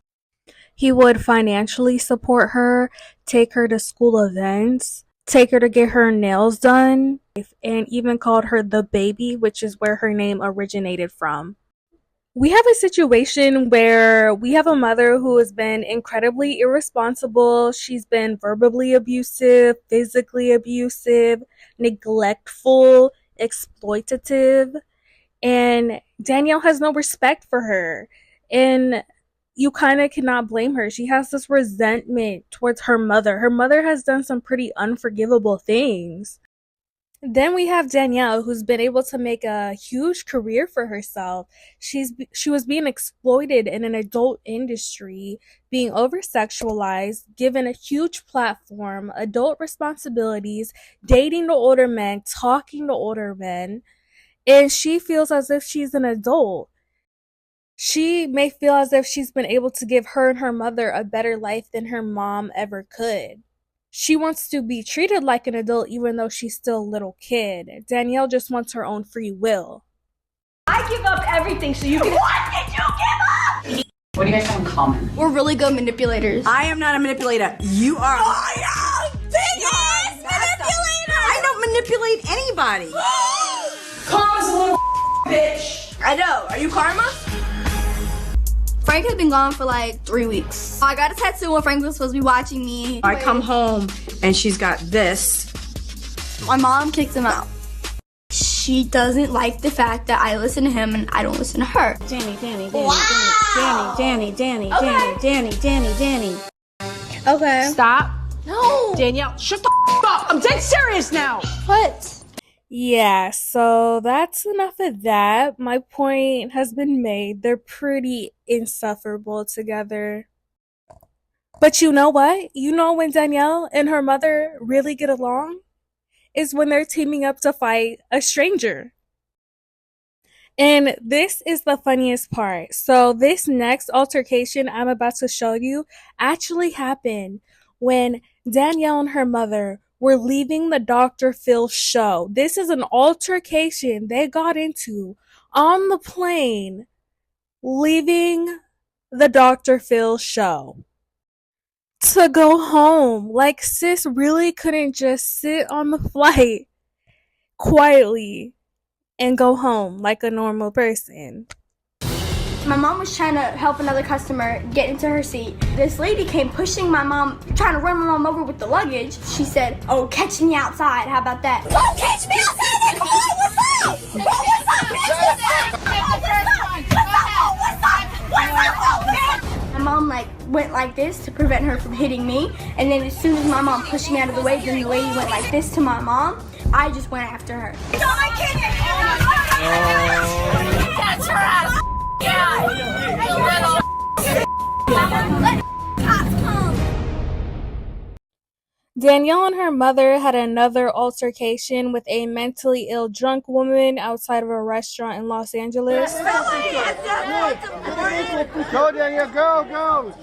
He would financially support her, take her to school events, take her to get her nails done, and even called her the baby, which is where her name originated from. We have a situation where we have a mother who has been incredibly irresponsible. She's been verbally abusive, physically abusive, neglectful, exploitative, and Danielle has no respect for her. And you kind of cannot blame her. She has this resentment towards her mother. Her mother has done some pretty unforgivable things. Then we have Danielle, who's been able to make a huge career for herself. She was being exploited in an adult industry, being over-sexualized, given a huge platform, adult responsibilities, dating to older men, talking to older men, and she feels as if she's an adult. She may feel as if she's been able to give her and her mother a better life than her mom ever could. She wants to be treated like an adult even though she's still a little kid. Danielle just wants her own free will. I give up everything so you can. What did you give up? What do you guys have in common? We're really good manipulators. I am not a manipulator. You are. I am biggest manipulator. I don't manipulate anybody. Karma's a little bitch. I know. Are you Karma? Frank has been gone for like 3 weeks. I got a tattoo when Frank was supposed to be watching me. I come home and she's got this. My mom kicked him out. She doesn't like the fact that I listen to him and I don't listen to her. Danny. Wow. Danny. Okay. Stop. No. Danielle, shut the up. I'm dead serious now. What? Yeah, so that's enough of that. My point has been made. They're pretty insufferable together. But you know what? You know when Danielle and her mother really get along? Is when they're teaming up to fight a stranger. And this is the funniest part. So this next altercation I'm about to show you actually happened when Danielle and her mother were leaving the Dr. Phil show. This is an altercation they got into on the plane leaving the Dr. Phil show to go home. Like, sis really couldn't just sit on the flight quietly and go home like a normal person. My mom was trying to help another customer get into her seat. This lady came pushing my mom, trying to run my mom over with the luggage. She said, "Oh, catch me outside. How about that?" Don't catch me outside! Come on, what's up? What's up? My mom went like this to prevent her from hitting me. And then as soon as my mom pushed me out of the way, then the lady went like this to my mom. I just went after her. Catch her ass! Yeah! Let cops come! Danielle and her mother had another altercation with a mentally ill drunk woman outside of a restaurant in Los Angeles. Go, Danielle, go, go.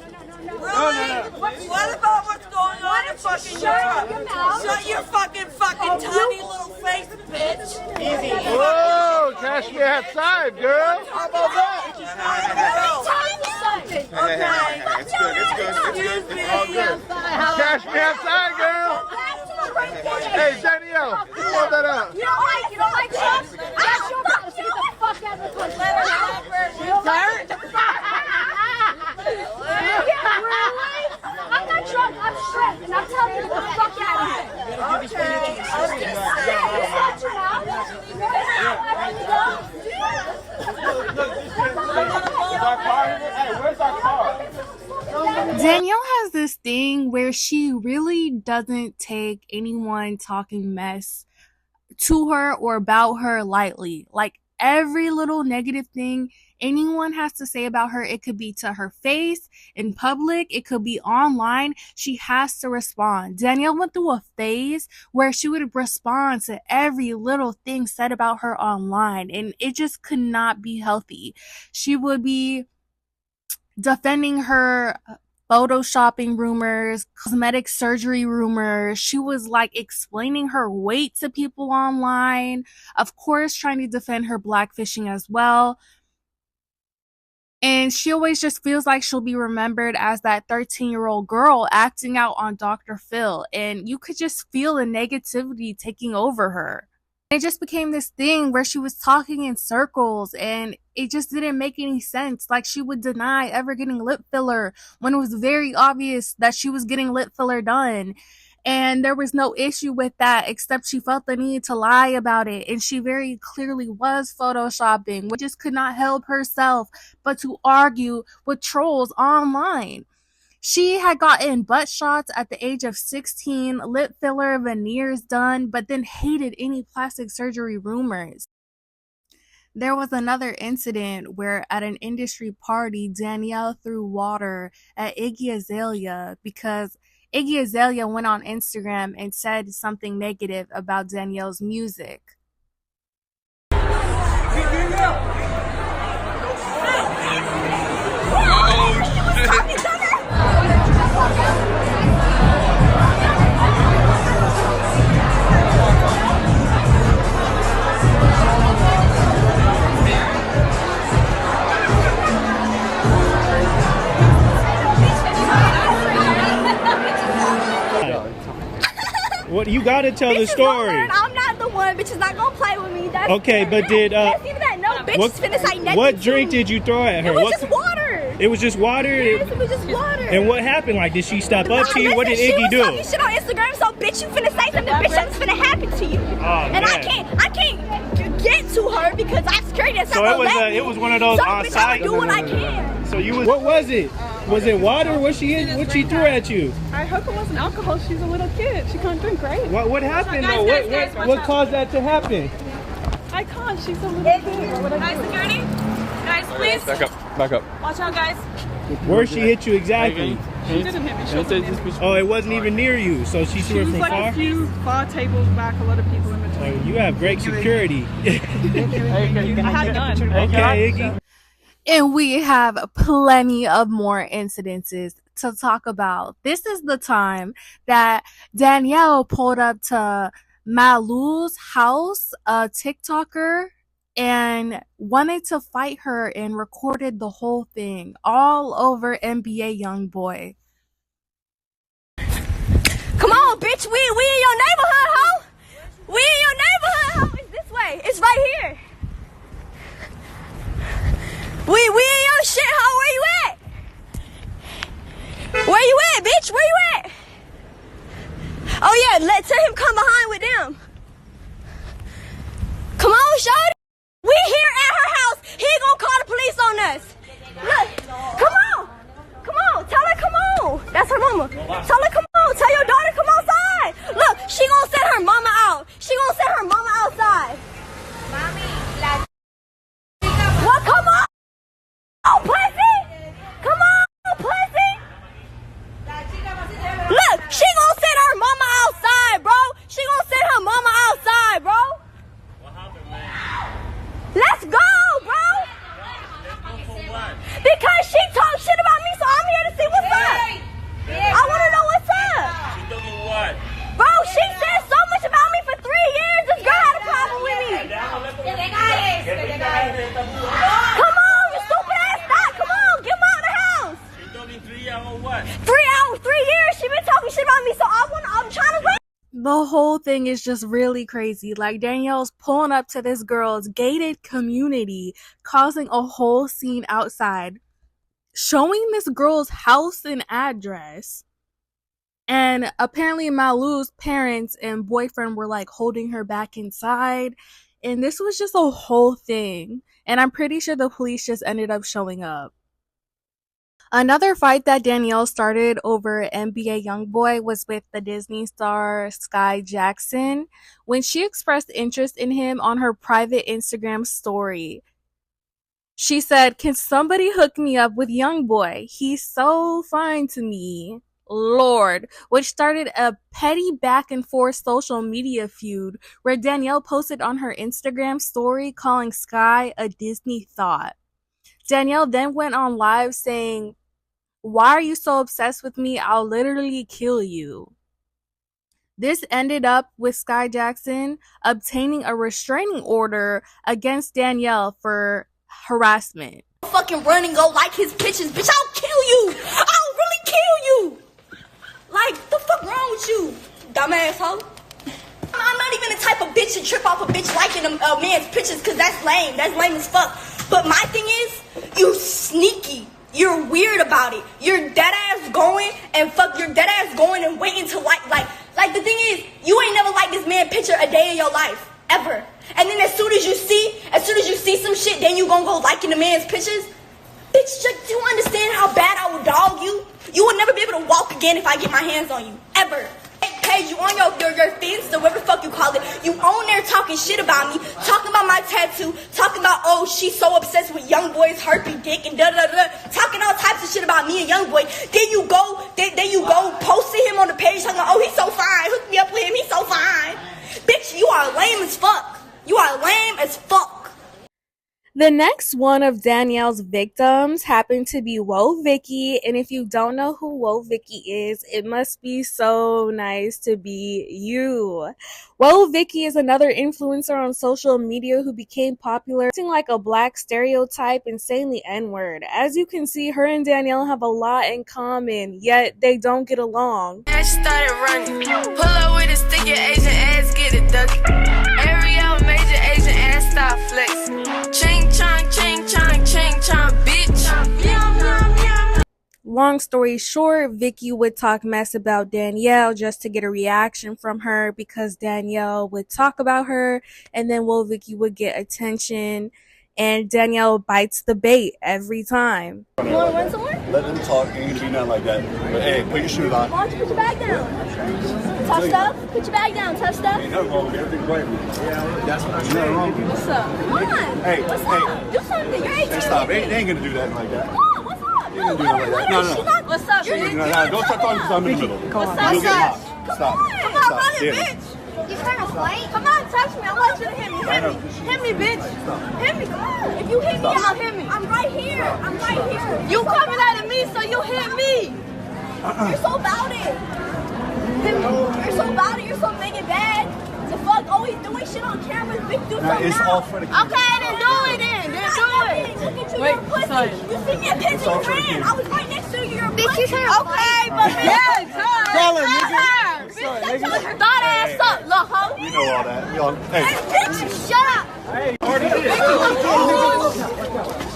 What about what's going on in fucking Shut your fucking tiny little face, bitch. Easy. Whoa, cash me outside, girl. How about that? Okay. It's good, it's good, it's good. It's all good. Cash me outside, girl. Hey, Danielle, hold that up. You don't like Trump? That's your problem. So get the fuck out of the country. Let her have I'm not drunk, I'm stressed, and I'm telling you to get the fuck out of here. Okay. Hey, where's our car? Danielle has this thing where she really doesn't take anyone talking mess to her or about her lightly. Like every little negative thing anyone has to say about her, it could be to her face, in public, it could be online, she has to respond. Danielle went through a phase where she would respond to every little thing said about her online, and it just could not be healthy. She would be defending her photoshopping rumors, cosmetic surgery rumors. She was like explaining her weight to people online, of course trying to defend her blackfishing as well. And she always just feels like she'll be remembered as that 13-year-old girl acting out on Dr. Phil. And you could just feel the negativity taking over her. It just became this thing where she was talking in circles and it just didn't make any sense. Like she would deny ever getting lip filler when it was very obvious that she was getting lip filler done. And there was no issue with that except she felt the need to lie about it. And she very clearly was photoshopping, which just could not help herself but to argue with trolls online. She had gotten butt shots at the age of 16, lip filler, veneers done, but then hated any plastic surgery rumors. There was another incident where at an industry party, Danielle threw water at Iggy Azalea because Iggy Azalea went on Instagram and said something negative about Danielle's music. What you gotta tell the story. I'm not the one. Bitch is not gonna play with me. That's okay, but did that. No, bitch is finna say nothing. What drink did you throw at her? It was just water. It was just water. Yes, it was just water. And what happened? Like, did she step up to you? What did Iggy do? She was talking shit on Instagram, so bitch, you finna say something. Bitch, something's finna happen to you. Oh, and man. I can't get to her because I'm scared that's so not gonna let me. It was one of those so, on bitch, site. I'ma do what I can. So you was. What was it? Was it water? What she threw at you? I hope it wasn't alcohol. She's a little kid. She can't drink, right? What happened though? What caused that to happen? I can't. She's a little kid. Guys, security. Guys, please. Back up. Back up. Watch out, guys. Where she hit you exactly? She didn't hit me. She wasn't near me. Oh, it wasn't even near you. So she threw it from like far? a few bar tables back, a lot of people in between. Oh, you have great security. I had a gun. Okay, Iggy. And we have plenty of more incidences to talk about. This is the time that Danielle pulled up to Malu's house, a TikToker, and wanted to fight her and recorded the whole thing all over NBA YoungBoy. Come on, bitch, we in your neighborhood, ho! We in your neighborhood, ho! It's this way. It's right here. We in your shit, ho! Where you at? Where you at, bitch? Where you at? Oh yeah, tell him come behind with them. Come on, shawty. We here at her house. He gonna call the police on us. Look, come on. Come on, tell her come on. That's her mama. Tell her come on. Tell your daughter come outside. Look, she gonna send her mama out. She gonna send her mama outside. What? Come on. Oh, pussy! Come on, pussy! Look, she gonna send her mama Because she talked shit about me, so I'm here to see what's up. I want to know what's up. She told you what? Bro, she said so much about me for 3 years. This girl had a problem with me. Come on, you stupid ass thought. Come on, get him out of the house. She told me 3 hours what? 3 years. She been talking shit about me, so I'm trying to. The whole thing is just really crazy. Like, Danielle's pulling up to this girl's gated community, causing a whole scene outside, showing this girl's house and address. And apparently Malu's parents and boyfriend were like holding her back inside. And this was just a whole thing. And I'm pretty sure the police just ended up showing up. Another fight that Danielle started over NBA YoungBoy was with the Disney star Sky Jackson when she expressed interest in him on her private Instagram story. She said, "Can somebody hook me up with YoungBoy? He's so fine to me." Lord, which started a petty back and forth social media feud where Danielle posted on her Instagram story calling Sky a Disney thought. Danielle then went on live saying, "Why are you so obsessed with me? I'll literally kill you." This ended up with Sky Jackson obtaining a restraining order against Danielle for harassment. Fucking run and go like his pictures. Bitch, I'll kill you. I'll really kill you. Like, the fuck wrong with you, dumbass hoe? I'm not even the type of bitch to trip off a bitch liking a man's pictures because that's lame. That's lame as fuck. But my thing is, you sneaky. You're weird about it. You're dead ass going and waiting to like the thing is, you ain't never liked this man picture a day in your life. Ever. And then as soon as you see some shit, then you gonna go liking the man's pictures? Bitch, do you understand how bad I would dog you? You will never be able to walk again if I get my hands on you. Ever. Paige, you on your fence, or whatever the fuck you call it. You on there talking shit about me, talking about my tattoo, talking about, oh, she's so obsessed with YoungBoy's herpy dick and da-da-da-da, talking all types of shit about me and YoungBoy. Then you go posting him on the page talking about, oh, he's so fine, hook me up with him, he's so fine. Bitch, you are lame as fuck. You are lame as fuck. The next one of Danielle's victims happened to be Whoa Vicky, and if you don't know who Whoa Vicky is, it must be so nice to be you. Whoa Vicky is another influencer on social media who became popular, acting like a black stereotype and saying the N-word. As you can see, her and Danielle have a lot in common, yet they don't get along. I started running, pull up with a sticky Asian ass, get it ducky. Every out major Asian ass stop flexing. Ching chong, ching chong, bitch. Long story short, Vicky would talk mess about Danielle just to get a reaction from her because Danielle would talk about her, and then Vicky would get attention, and Danielle bites the bait every time. You want to run somewhere? Let them talk. Ain't gonna be nothing like that. But hey, put your shoes on. Why don't you put your bag down? Tough stuff? Put your bag down. Tough stuff? Ain't nothing wrong with everything right. Yeah, that's what I'm saying. What's up? Come on. Hey, what's hey. up? Do something. You're 18. Stop. They ain't gonna do that like that. Come on. What's up? No, let her. No. What's up? No, don't start talking because I'm in the middle. What's up? You'll get lost. Stop. Come on, run it, bitch. You trying to fight? Come on, touch me. I want you to hit me. Hit me, bitch. Hit me. Come on. If you hit me, I'll hit me. I'm right here. You coming at me, so you hit me. You're so about it. You're so about it. You're so making bad. The fuck, always doing shit on camera. Big do something It's now. all for the kids. Okay, then do it then. Then do it. Look at you, you're a pussy. You see me at Pins and you ran. I was right next to you. You're a pussy. Okay, but bitch. Call her, nigga. Bitch, shut your thought ass up, little hoe. We know all that. We all, hey. Bitch, shut up. Hey, already did.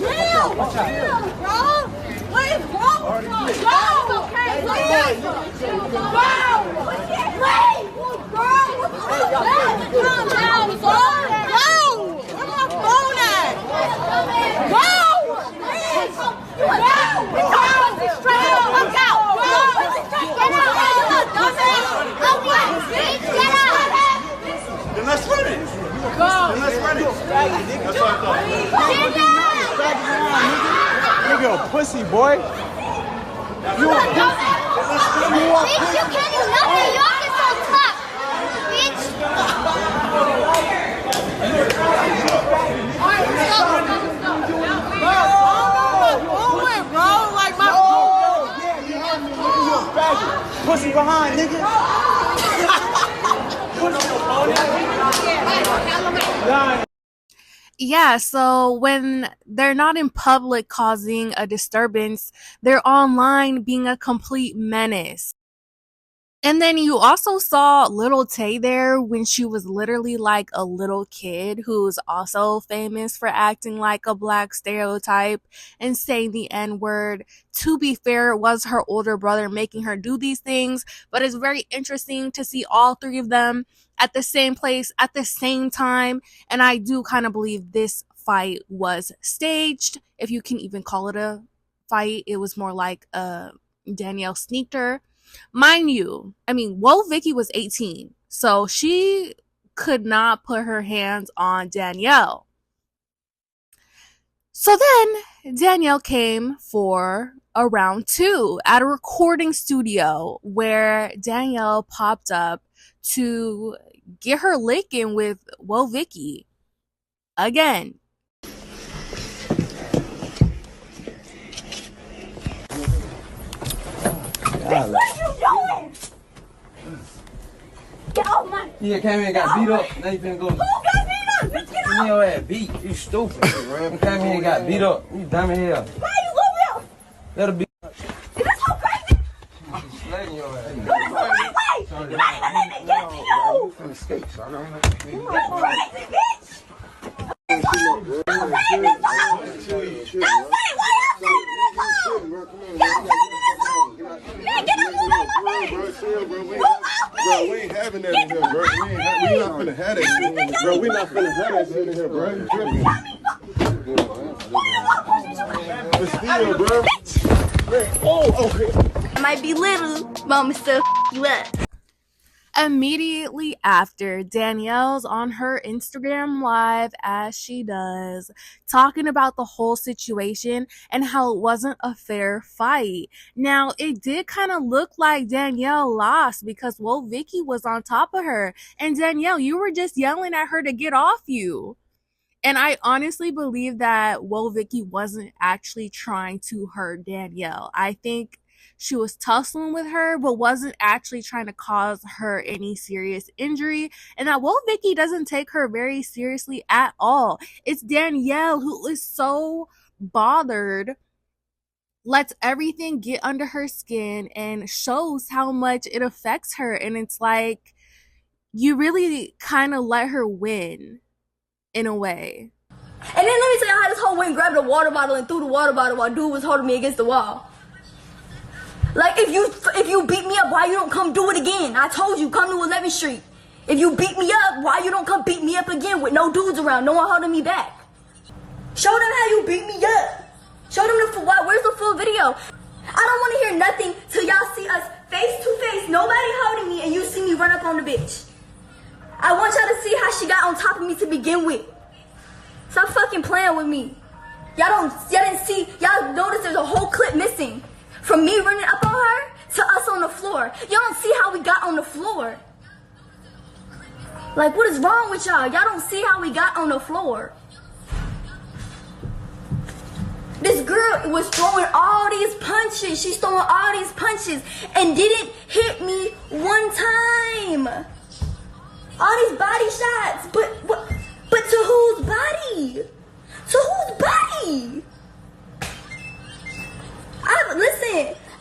Chill, bro. What is wrong with you? Bro, okay, please. Bro, please. Bro, calm down, bro. Bro, where my phone at? Bro, please. Straight up, look out. Bro, get out. Get out. Then let's run it. Go. Then let's run it. That's what I thought. Nigga, a pussy, boy. You a pussy. Bitch, you can't do nothing. Y'all get so tough. Bitch. pussy behind, nigga. Yeah, so when they're not in public causing a disturbance, they're online being a complete menace. And then you also saw little Tay there when she was literally like a little kid who's also famous for acting like a black stereotype and saying the N-word. To be fair, it was her older brother making her do these things, but it's very interesting to see all three of them at the same place at the same time. And I do kind of believe this fight was staged, if you can even call it a fight. It was more like Danielle sneaked her. Mind you, I mean, Vicky was 18, so she could not put her hands on Danielle. So then Danielle came for a round 2 at a recording studio where Danielle popped up to get her lick in with Vicky again. What you doing? Get off my. Yeah, came in and got beat up. Now you finna go. Who got beat up? Bitch, get off. Your ass beat. You stupid, bro. Came in and got beat up. You dumb as hell. Why you go there? That'll be. Is this so crazy? I'm slating your ass. Wait. You not even let me get to you. You finna skate, so I don't know. You crazy, bitch. Bro, we ain't having that in here, bro. We not finna have that shit in here, bro. We not finna have that shit in here, bro. You tripping? But still, bro. Oh, okay. Might be little, but I'ma still you up. Immediately after, Danielle's on her Instagram live, as she does, talking about the whole situation and how it wasn't a fair fight. Now, it did kind of look like Danielle lost because Vicky was on top of her, and Danielle, you were just yelling at her to get off you. And I honestly believe that Vicky wasn't actually trying to hurt Danielle. I think she was tussling with her, but wasn't actually trying to cause her any serious injury. And that Vicky doesn't take her very seriously at all. It's Danielle who is so bothered, lets everything get under her skin, and shows how much it affects her. And it's like, you really kind of let her win in a way. And then let me tell you how this hoe went and grabbed a water bottle and threw the water bottle while dude was holding me against the wall. Like, if you beat me up, why you don't come do it again? I told you, come to 11th Street. If you beat me up, why you don't come beat me up again with no dudes around, no one holding me back? Show them how you beat me up. Show them where's the full video? I don't want to hear nothing till y'all see us face to face, nobody holding me, and you see me run up on the bitch. I want y'all to see how she got on top of me to begin with. Stop fucking playing with me. Y'all didn't see, y'all noticed there's a whole clip missing. From me running up on her to us on the floor. Y'all don't see how we got on the floor. Like, what is wrong with y'all? Y'all don't see how we got on the floor. This girl was throwing all these punches. She's throwing all these punches and didn't hit me one time. All these body shots, but to whose body? To whose body?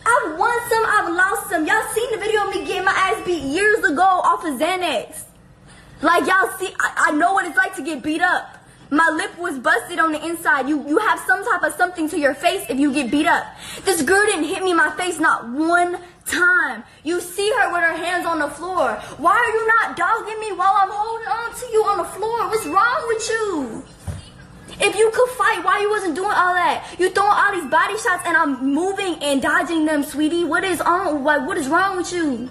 I've won some, I've lost some. Y'all seen the video of me getting my ass beat years ago off of Xanax. Like, y'all see, I know what it's like to get beat up. My lip was busted on the inside. You have some type of something to your face if you get beat up. This girl didn't hit me in my face not one time. You see her with her hands on the floor. Why are you not dogging me while I'm holding on to you on the floor? What's wrong with you? If you could fight, why you wasn't doing all that? You throwing all these body shots and I'm moving and dodging them, sweetie. What is wrong with you?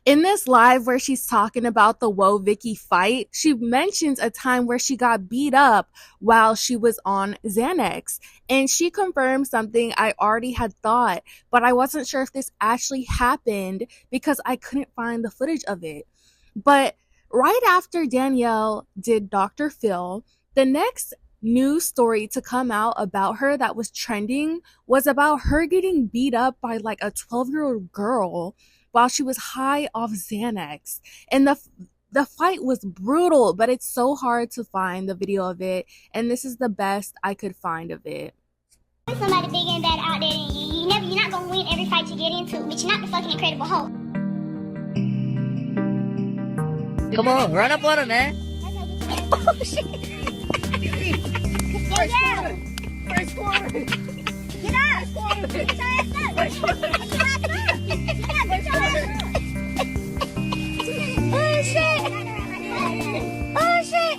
In this live where she's talking about the Vicky fight, she mentions a time where she got beat up while she was on Xanax. And she confirmed something I already had thought, but I wasn't sure if this actually happened because I couldn't find the footage of it. But right after Danielle did Dr. Phil, the next news story to come out about her that was trending was about her getting beat up by like a 12-year-old girl while she was high off Xanax. And the fight was brutal, but it's so hard to find the video of it, and this is the best I could find of it. Somebody big and bad out there, and you're not gonna win every fight you get into, but you're not the fucking Incredible Hulk. Come on, run up on him, man. Oh shit! Yeah. First quarter. Get up! Get your ass up! Get your ass up! Get your ass up! Oh shit! Oh shit!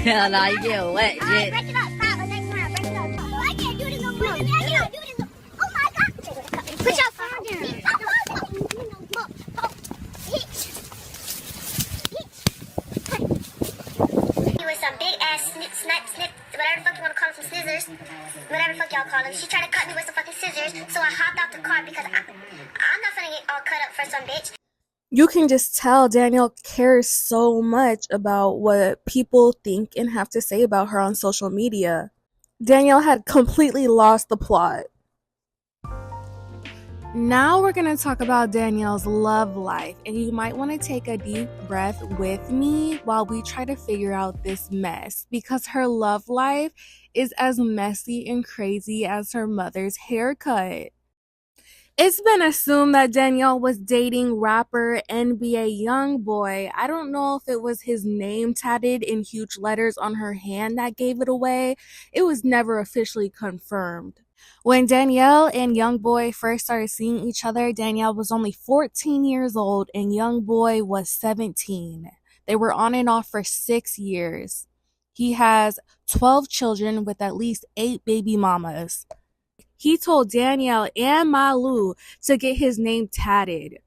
Hell nah, you getting wet, shit. Break it up, stop. Next round, break it up. I can't do this no more. I can't do this no more. Oh my god! Put your phone down. With some big ass snip, whatever the fuck you want to call them, some scissors, whatever the fuck y'all call them. She tried to cut me with some fucking scissors, so I hopped out the car because I'm not finna get all cut up for some bitch. You can just tell Danielle cares so much about what people think and have to say about her on social media. Danielle had completely lost the plot. Now we're going to talk about Danielle's love life, and you might want to take a deep breath with me while we try to figure out this mess, because her love life is as messy and crazy as her mother's haircut. It's been assumed that Danielle was dating rapper NBA YoungBoy. I don't know if it was his name tatted in huge letters on her hand that gave it away. It was never officially confirmed. When Danielle and YoungBoy first started seeing each other, Danielle was only 14 years old and YoungBoy was 17. They were on and off for 6 years. He has 12 children with at least 8 baby mamas. He told Danielle and Malu to get his name tatted.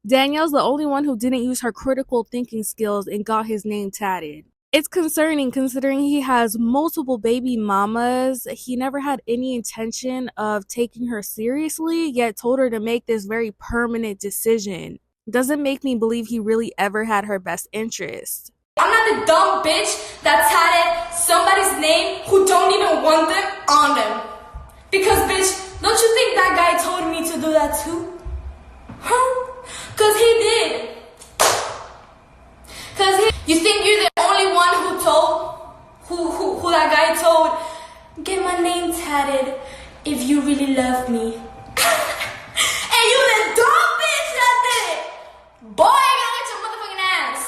Danielle's the only one who didn't use her critical thinking skills and got his name tatted. It's concerning considering he has multiple baby mamas. He never had any intention of taking her seriously, yet told her to make this very permanent decision. Doesn't make me believe he really ever had her best interest. I'm not the dumb bitch that tatted somebody's name who don't even want them on them. Because, bitch, don't you think that guy told me to do that too? Huh? Cause he did. You think you're the only one who that guy told, get my name tatted if you really love me. And you the dumb bitch that did it. Boy, I got your motherfucking ass.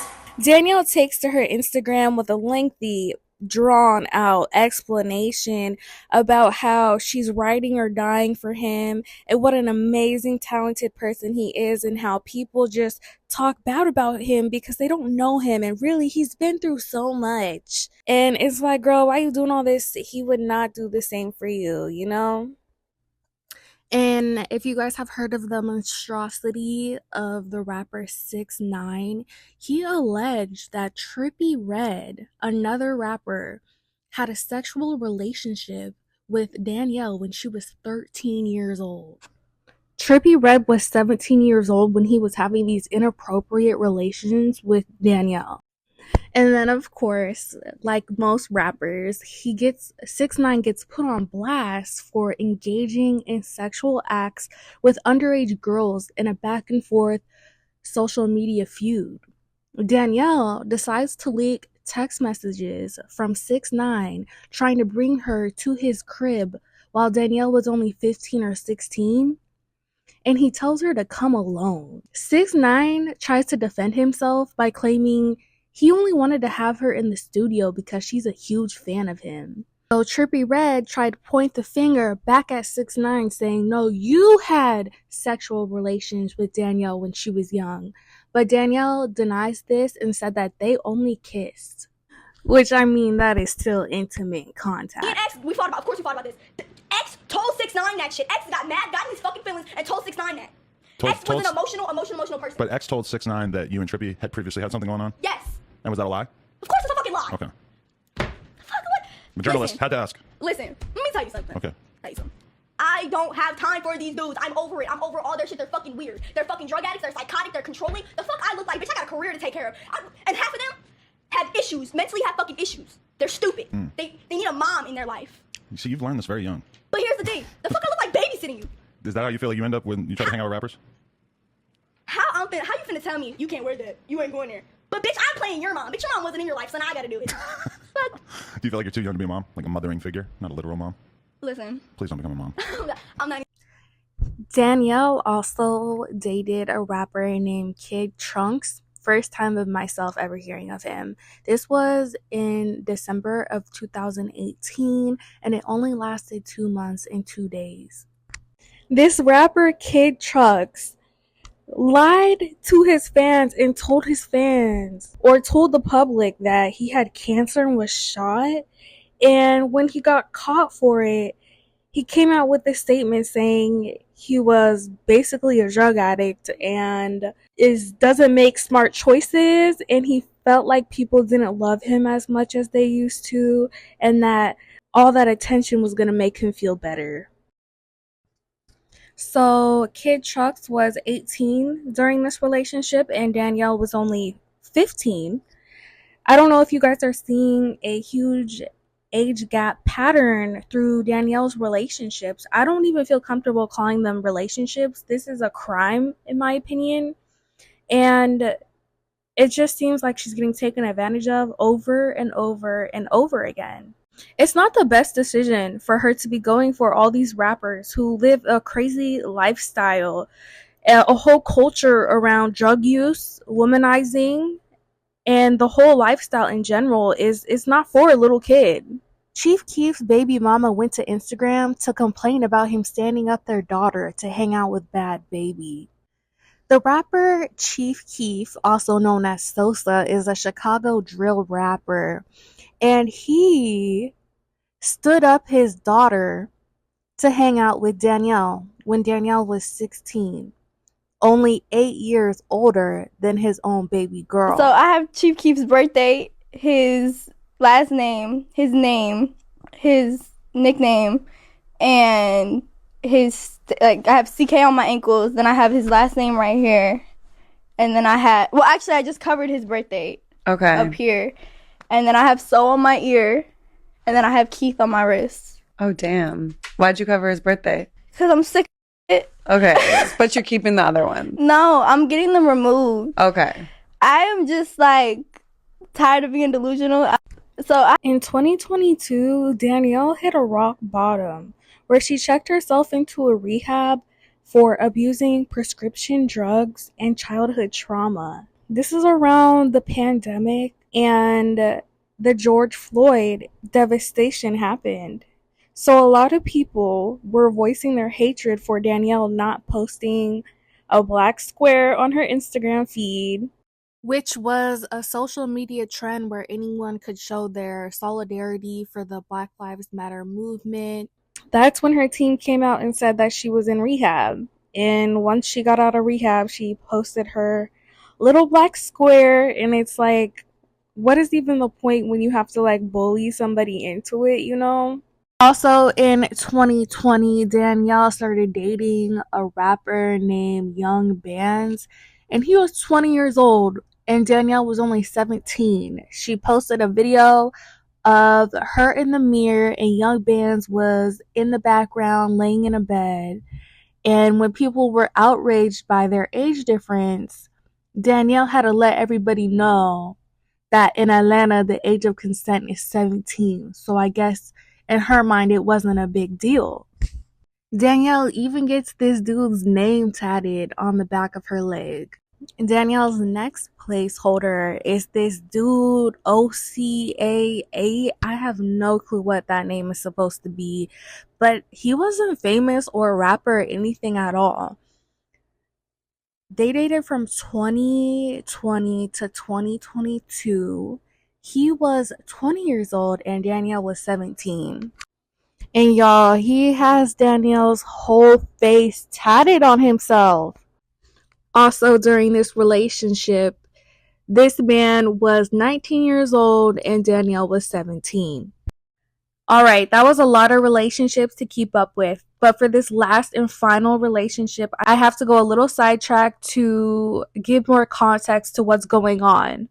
Danielle takes to her Instagram with a lengthy, drawn out explanation about how she's riding or dying for him and what an amazing talented person he is, and how people just talk bad about him because they don't know him, and really he's been through so much. And it's like, girl, why are you doing all this? He would not do the same for you, you know? And if you guys have heard of the monstrosity of the rapper 6ix9ine, he alleged that Trippie Redd, another rapper, had a sexual relationship with Danielle when she was 13 years old. Trippie Redd was 17 years old when he was having these inappropriate relations with Danielle. And then, of course, like most rappers, 6ix9ine gets put on blast for engaging in sexual acts with underage girls in a back and forth social media feud. Danielle decides to leak text messages from 6ix9ine trying to bring her to his crib while Danielle was only 15 or 16. And he tells her to come alone. 6ix9ine tries to defend himself by claiming he only wanted to have her in the studio because she's a huge fan of him. So Trippie Redd tried to point the finger back at 6ix9ine, saying, no, you had sexual relations with Danielle when she was young. But Danielle denies this and said that they only kissed. Which, I mean, that is still intimate contact. Me and X, of course we fought about this. X told 6ix9ine that shit. X got mad, got in his fucking feelings, and told 6ix9ine that. X was an emotional person. But X told 6ix9ine that you and Trippie had previously had something going on? Yes. And was that a lie? Of course it's a fucking lie. Okay. Fuck what? I'm a journalist. Had to ask. Listen, let me tell you something. Okay. I don't have time for these dudes. I'm over it. I'm over all their shit. They're fucking weird. They're fucking drug addicts. They're psychotic. They're controlling. The fuck I look like? Bitch, I got a career to take care of. And half of them issues, mentally have fucking issues. They're stupid. They need a mom in their life. You see, you've learned this very young. But here's the thing. The fuck I look like babysitting you. Is that how you feel like you end up when you try to hang out with rappers? How you finna tell me you can't wear that? You ain't going there. But bitch, I'm playing your mom. Bitch, your mom wasn't in your life, so now I gotta do it. But Do you feel like you're too young to be a mom? Like a mothering figure, not a literal mom? listen, Please don't become a mom. I'm not. Danielle also dated a rapper named Kid Trunks. First time of myself ever hearing of him. This was in December of 2018, and it only lasted 2 months and 2 days. This rapper, Kid Trunks, lied to his fans and told the public that he had cancer and was shot. And when he got caught for it, he came out with a statement saying he was basically a drug addict and doesn't make smart choices, and he felt like people didn't love him as much as they used to, and that all that attention was going to make him feel better. So Kid Trunks was 18 during this relationship and Danielle was only 15. I don't know if you guys are seeing a huge age gap pattern through Danielle's relationships. I don't even feel comfortable calling them relationships. This is a crime, in my opinion. And it just seems like she's getting taken advantage of over and over and over again. It's not the best decision for her to be going for all these rappers who live a crazy lifestyle, a whole culture around drug use, womanizing, and the whole lifestyle in general is not for a little kid. Chief Keef's baby mama went to Instagram to complain about him standing up their daughter to hang out with Bhad Bhabie. The rapper Chief Keef, also known as Sosa, is a Chicago drill rapper, and he stood up his daughter to hang out with Danielle when Danielle was 16, only 8 years older than his own baby girl. So I have Chief Keef's birthday, his last name, his name, his nickname, and his, I have CK on my ankles, then I have his last name right here, and then I just covered his birthday up here, and then I have So on my ear, and then I have Keith on my wrist. Oh, damn. Why'd you cover his birthday? Because I'm sick of it. Okay, but you're keeping the other one. No, I'm getting them removed. Okay. I am just tired of being delusional. In 2022, Danielle hit a rock bottom where she checked herself into a rehab for abusing prescription drugs and childhood trauma. This is around the pandemic and the George Floyd devastation happened. So a lot of people were voicing their hatred for Danielle not posting a black square on her Instagram feed, which was a social media trend where anyone could show their solidarity for the Black Lives Matter movement. That's when her team came out and said that she was in rehab. And once she got out of rehab, she posted her little black square, and it's like, what is even the point when you have to bully somebody into it, you know? Also in 2020, Danielle started dating a rapper named Young Bands, and he was 20 years old and Danielle was only 17. She posted a video of her in the mirror and Young Bands was in the background laying in a bed. And when people were outraged by their age difference, Danielle had to let everybody know that in Atlanta, the age of consent is 17. So I guess in her mind, it wasn't a big deal. Danielle even gets this dude's name tatted on the back of her leg. Danielle's next placeholder is this dude, OCAA. I have no clue what that name is supposed to be, but he wasn't famous or a rapper or anything at all. They dated from 2020 to 2022. He was 20 years old and Danielle was 17. And y'all, he has Danielle's whole face tatted on himself. Also, during this relationship, this man was 19 years old and Danielle was 17. Alright, that was a lot of relationships to keep up with. But for this last and final relationship, I have to go a little sidetracked to give more context to what's going on.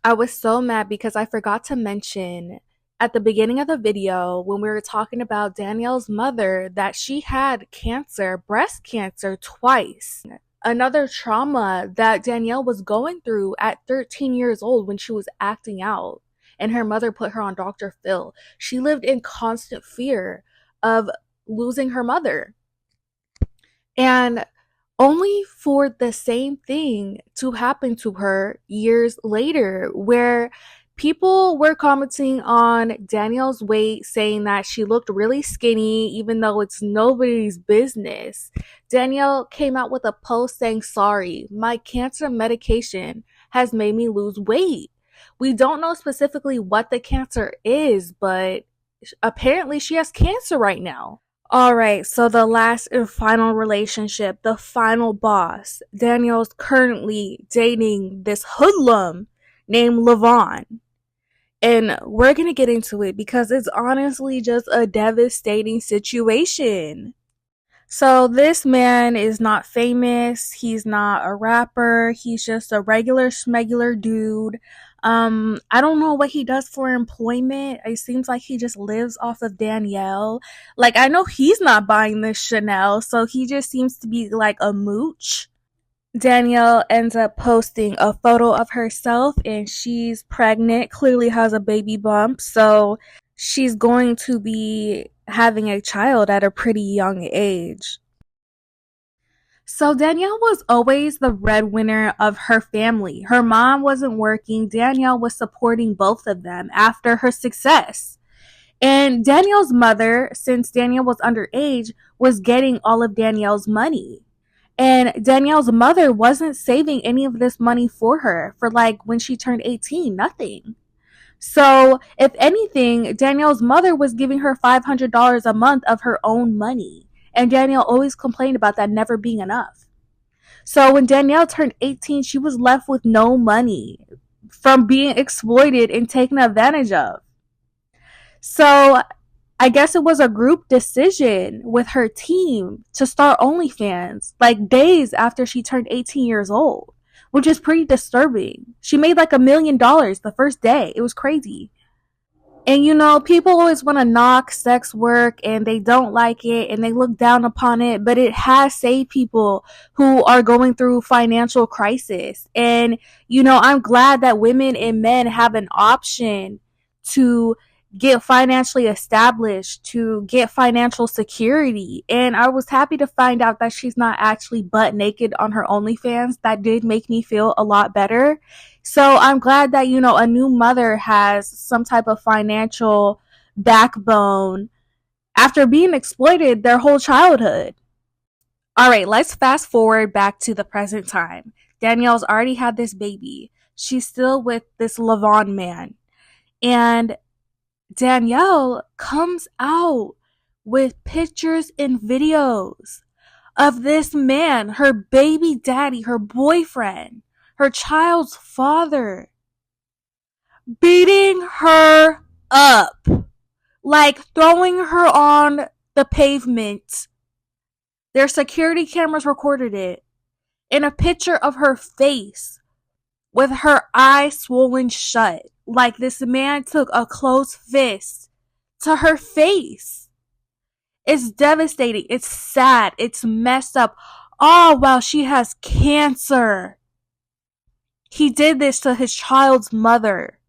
I was so mad because I forgot to mention at the beginning of the video when we were talking about Danielle's mother that she had cancer, breast cancer, twice. Another trauma that Danielle was going through at 13 years old when she was acting out and her mother put her on Dr. Phil. She lived in constant fear of losing her mother. And only for the same thing to happen to her years later, where people were commenting on Danielle's weight, saying that she looked really skinny, even though it's nobody's business. Danielle came out with a post saying, "Sorry, my cancer medication has made me lose weight." We don't know specifically what the cancer is, but apparently she has cancer right now. All right, so the last and final relationship, the final boss. Danielle's currently dating this hoodlum named Levon. And we're going to get into it because it's honestly just a devastating situation. So this man is not famous. He's not a rapper. He's just a regular schmegular dude. I don't know what he does for employment. It seems like he just lives off of Danielle. Like, I know he's not buying this Chanel, so he just seems to be like a mooch. Danielle ends up posting a photo of herself and she's pregnant, clearly has a baby bump, so she's going to be having a child at a pretty young age. So Danielle was always the breadwinner of her family. Her mom wasn't working. Danielle was supporting both of them after her success. And Danielle's mother, since Danielle was underage, was getting all of Danielle's money. And Danielle's mother wasn't saving any of this money for her for like when she turned 18, nothing. So, if anything, Danielle's mother was giving her $500 a month of her own money. And Danielle always complained about that never being enough. So, when Danielle turned 18, she was left with no money from being exploited and taken advantage of. So, I guess it was a group decision with her team to start OnlyFans like days after she turned 18 years old, which is pretty disturbing. She made like $1 million the first day. It was crazy. And you know, people always want to knock sex work and they don't like it and they look down upon it, but it has saved people who are going through financial crisis. And you know, I'm glad that women and men have an option to get financially established, to get financial security. And I was happy to find out that she's not actually butt naked on her OnlyFans. That did make me feel a lot better. So I'm glad that, you know, a new mother has some type of financial backbone after being exploited their whole childhood. All right, let's fast forward back to the present time. Danielle's already had this baby. She's still with this Levon man. And Danielle comes out with pictures and videos of this man, her baby daddy, her boyfriend, her child's father, beating her up, like throwing her on the pavement. Their security cameras recorded it. In a picture of her face with her eyes swollen shut, like this man took a closed fist to her face. It's devastating. It's sad. It's messed up. All while she has cancer. He did this to his child's mother.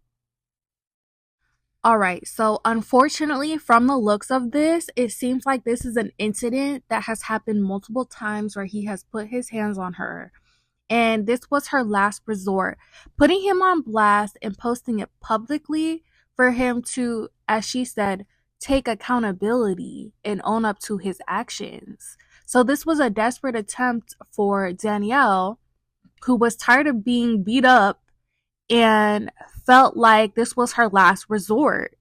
Alright, so unfortunately, from the looks of this, it seems like this is an incident that has happened multiple times where he has put his hands on her. And this was her last resort, putting him on blast and posting it publicly for him to, as she said, take accountability and own up to his actions. So this was a desperate attempt for Danielle, who was tired of being beat up and felt like this was her last resort.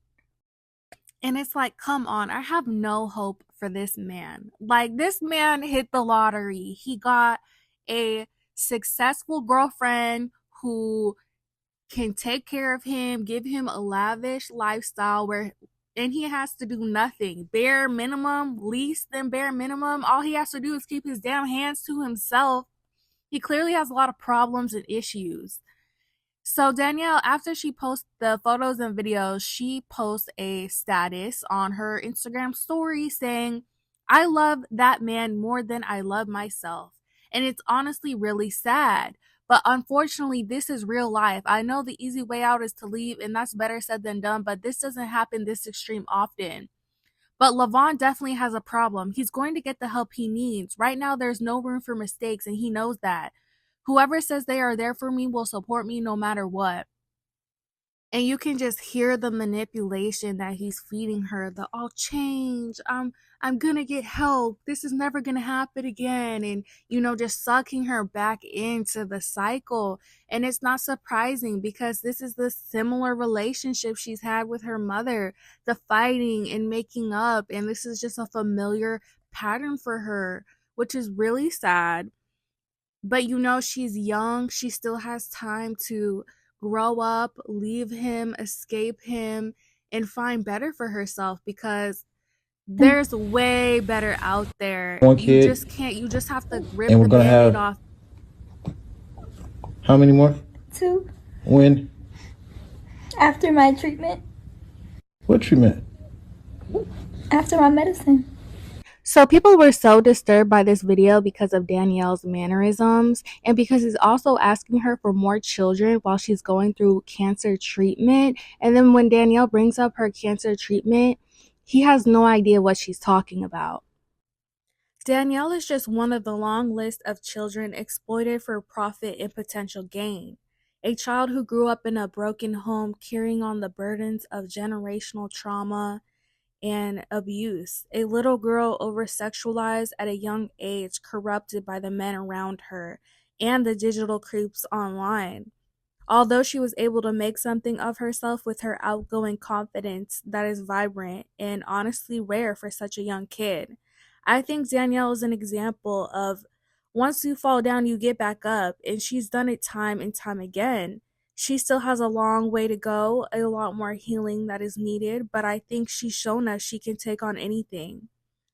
And it's like, come on, I have no hope for this man. Like, this man hit the lottery. He got a successful girlfriend who can take care of him, give him a lavish lifestyle and he has to do nothing. Bare minimum, least than bare minimum. All he has to do is keep his damn hands to himself. He clearly has a lot of problems and issues. So Danielle, after she posts the photos and videos, she posts a status on her Instagram story saying, "I love that man more than I love myself." And it's honestly really sad. But unfortunately, this is real life. I know the easy way out is to leave, and that's better said than done, but this doesn't happen this extreme often. But Levon definitely has a problem. He's going to get the help he needs. Right now, there's no room for mistakes, and he knows that. Whoever says they are there for me will support me no matter what. And you can just hear the manipulation that he's feeding her. The "I'll change. I'm gonna get help. This is never gonna happen again." And just sucking her back into the cycle. And it's not surprising because this is the similar relationship she's had with her mother, the fighting and making up. And this is just a familiar pattern for her, which is really sad. But she's young. She still has time to grow up, leave him, escape him, and find better for herself because there's way better out there. One You kid, just can't, you just have to rip and we're the gonna band-aid have off. how many more? 2. When? After my treatment. What treatment? After my medicine. So people were so disturbed by this video because of Danielle's mannerisms and because he's also asking her for more children while she's going through cancer treatment. And then when Danielle brings up her cancer treatment, he has no idea what she's talking about. Danielle is just one of the long list of children exploited for profit and potential gain. A child who grew up in a broken home carrying on the burdens of generational trauma and abuse. A little girl over-sexualized at a young age, corrupted by the men around her and the digital creeps online. Although she was able to make something of herself with her outgoing confidence that is vibrant and honestly rare for such a young kid. I think Danielle is an example of once you fall down, you get back up, and she's done it time and time again. She still has a long way to go, a lot more healing that is needed, but I think she's shown us she can take on anything.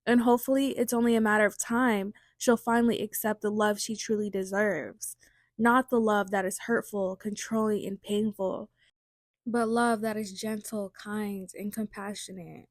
And hopefully, it's only a matter of time she'll finally accept the love she truly deserves. Not the love that is hurtful, controlling, and painful, but love that is gentle, kind, and compassionate.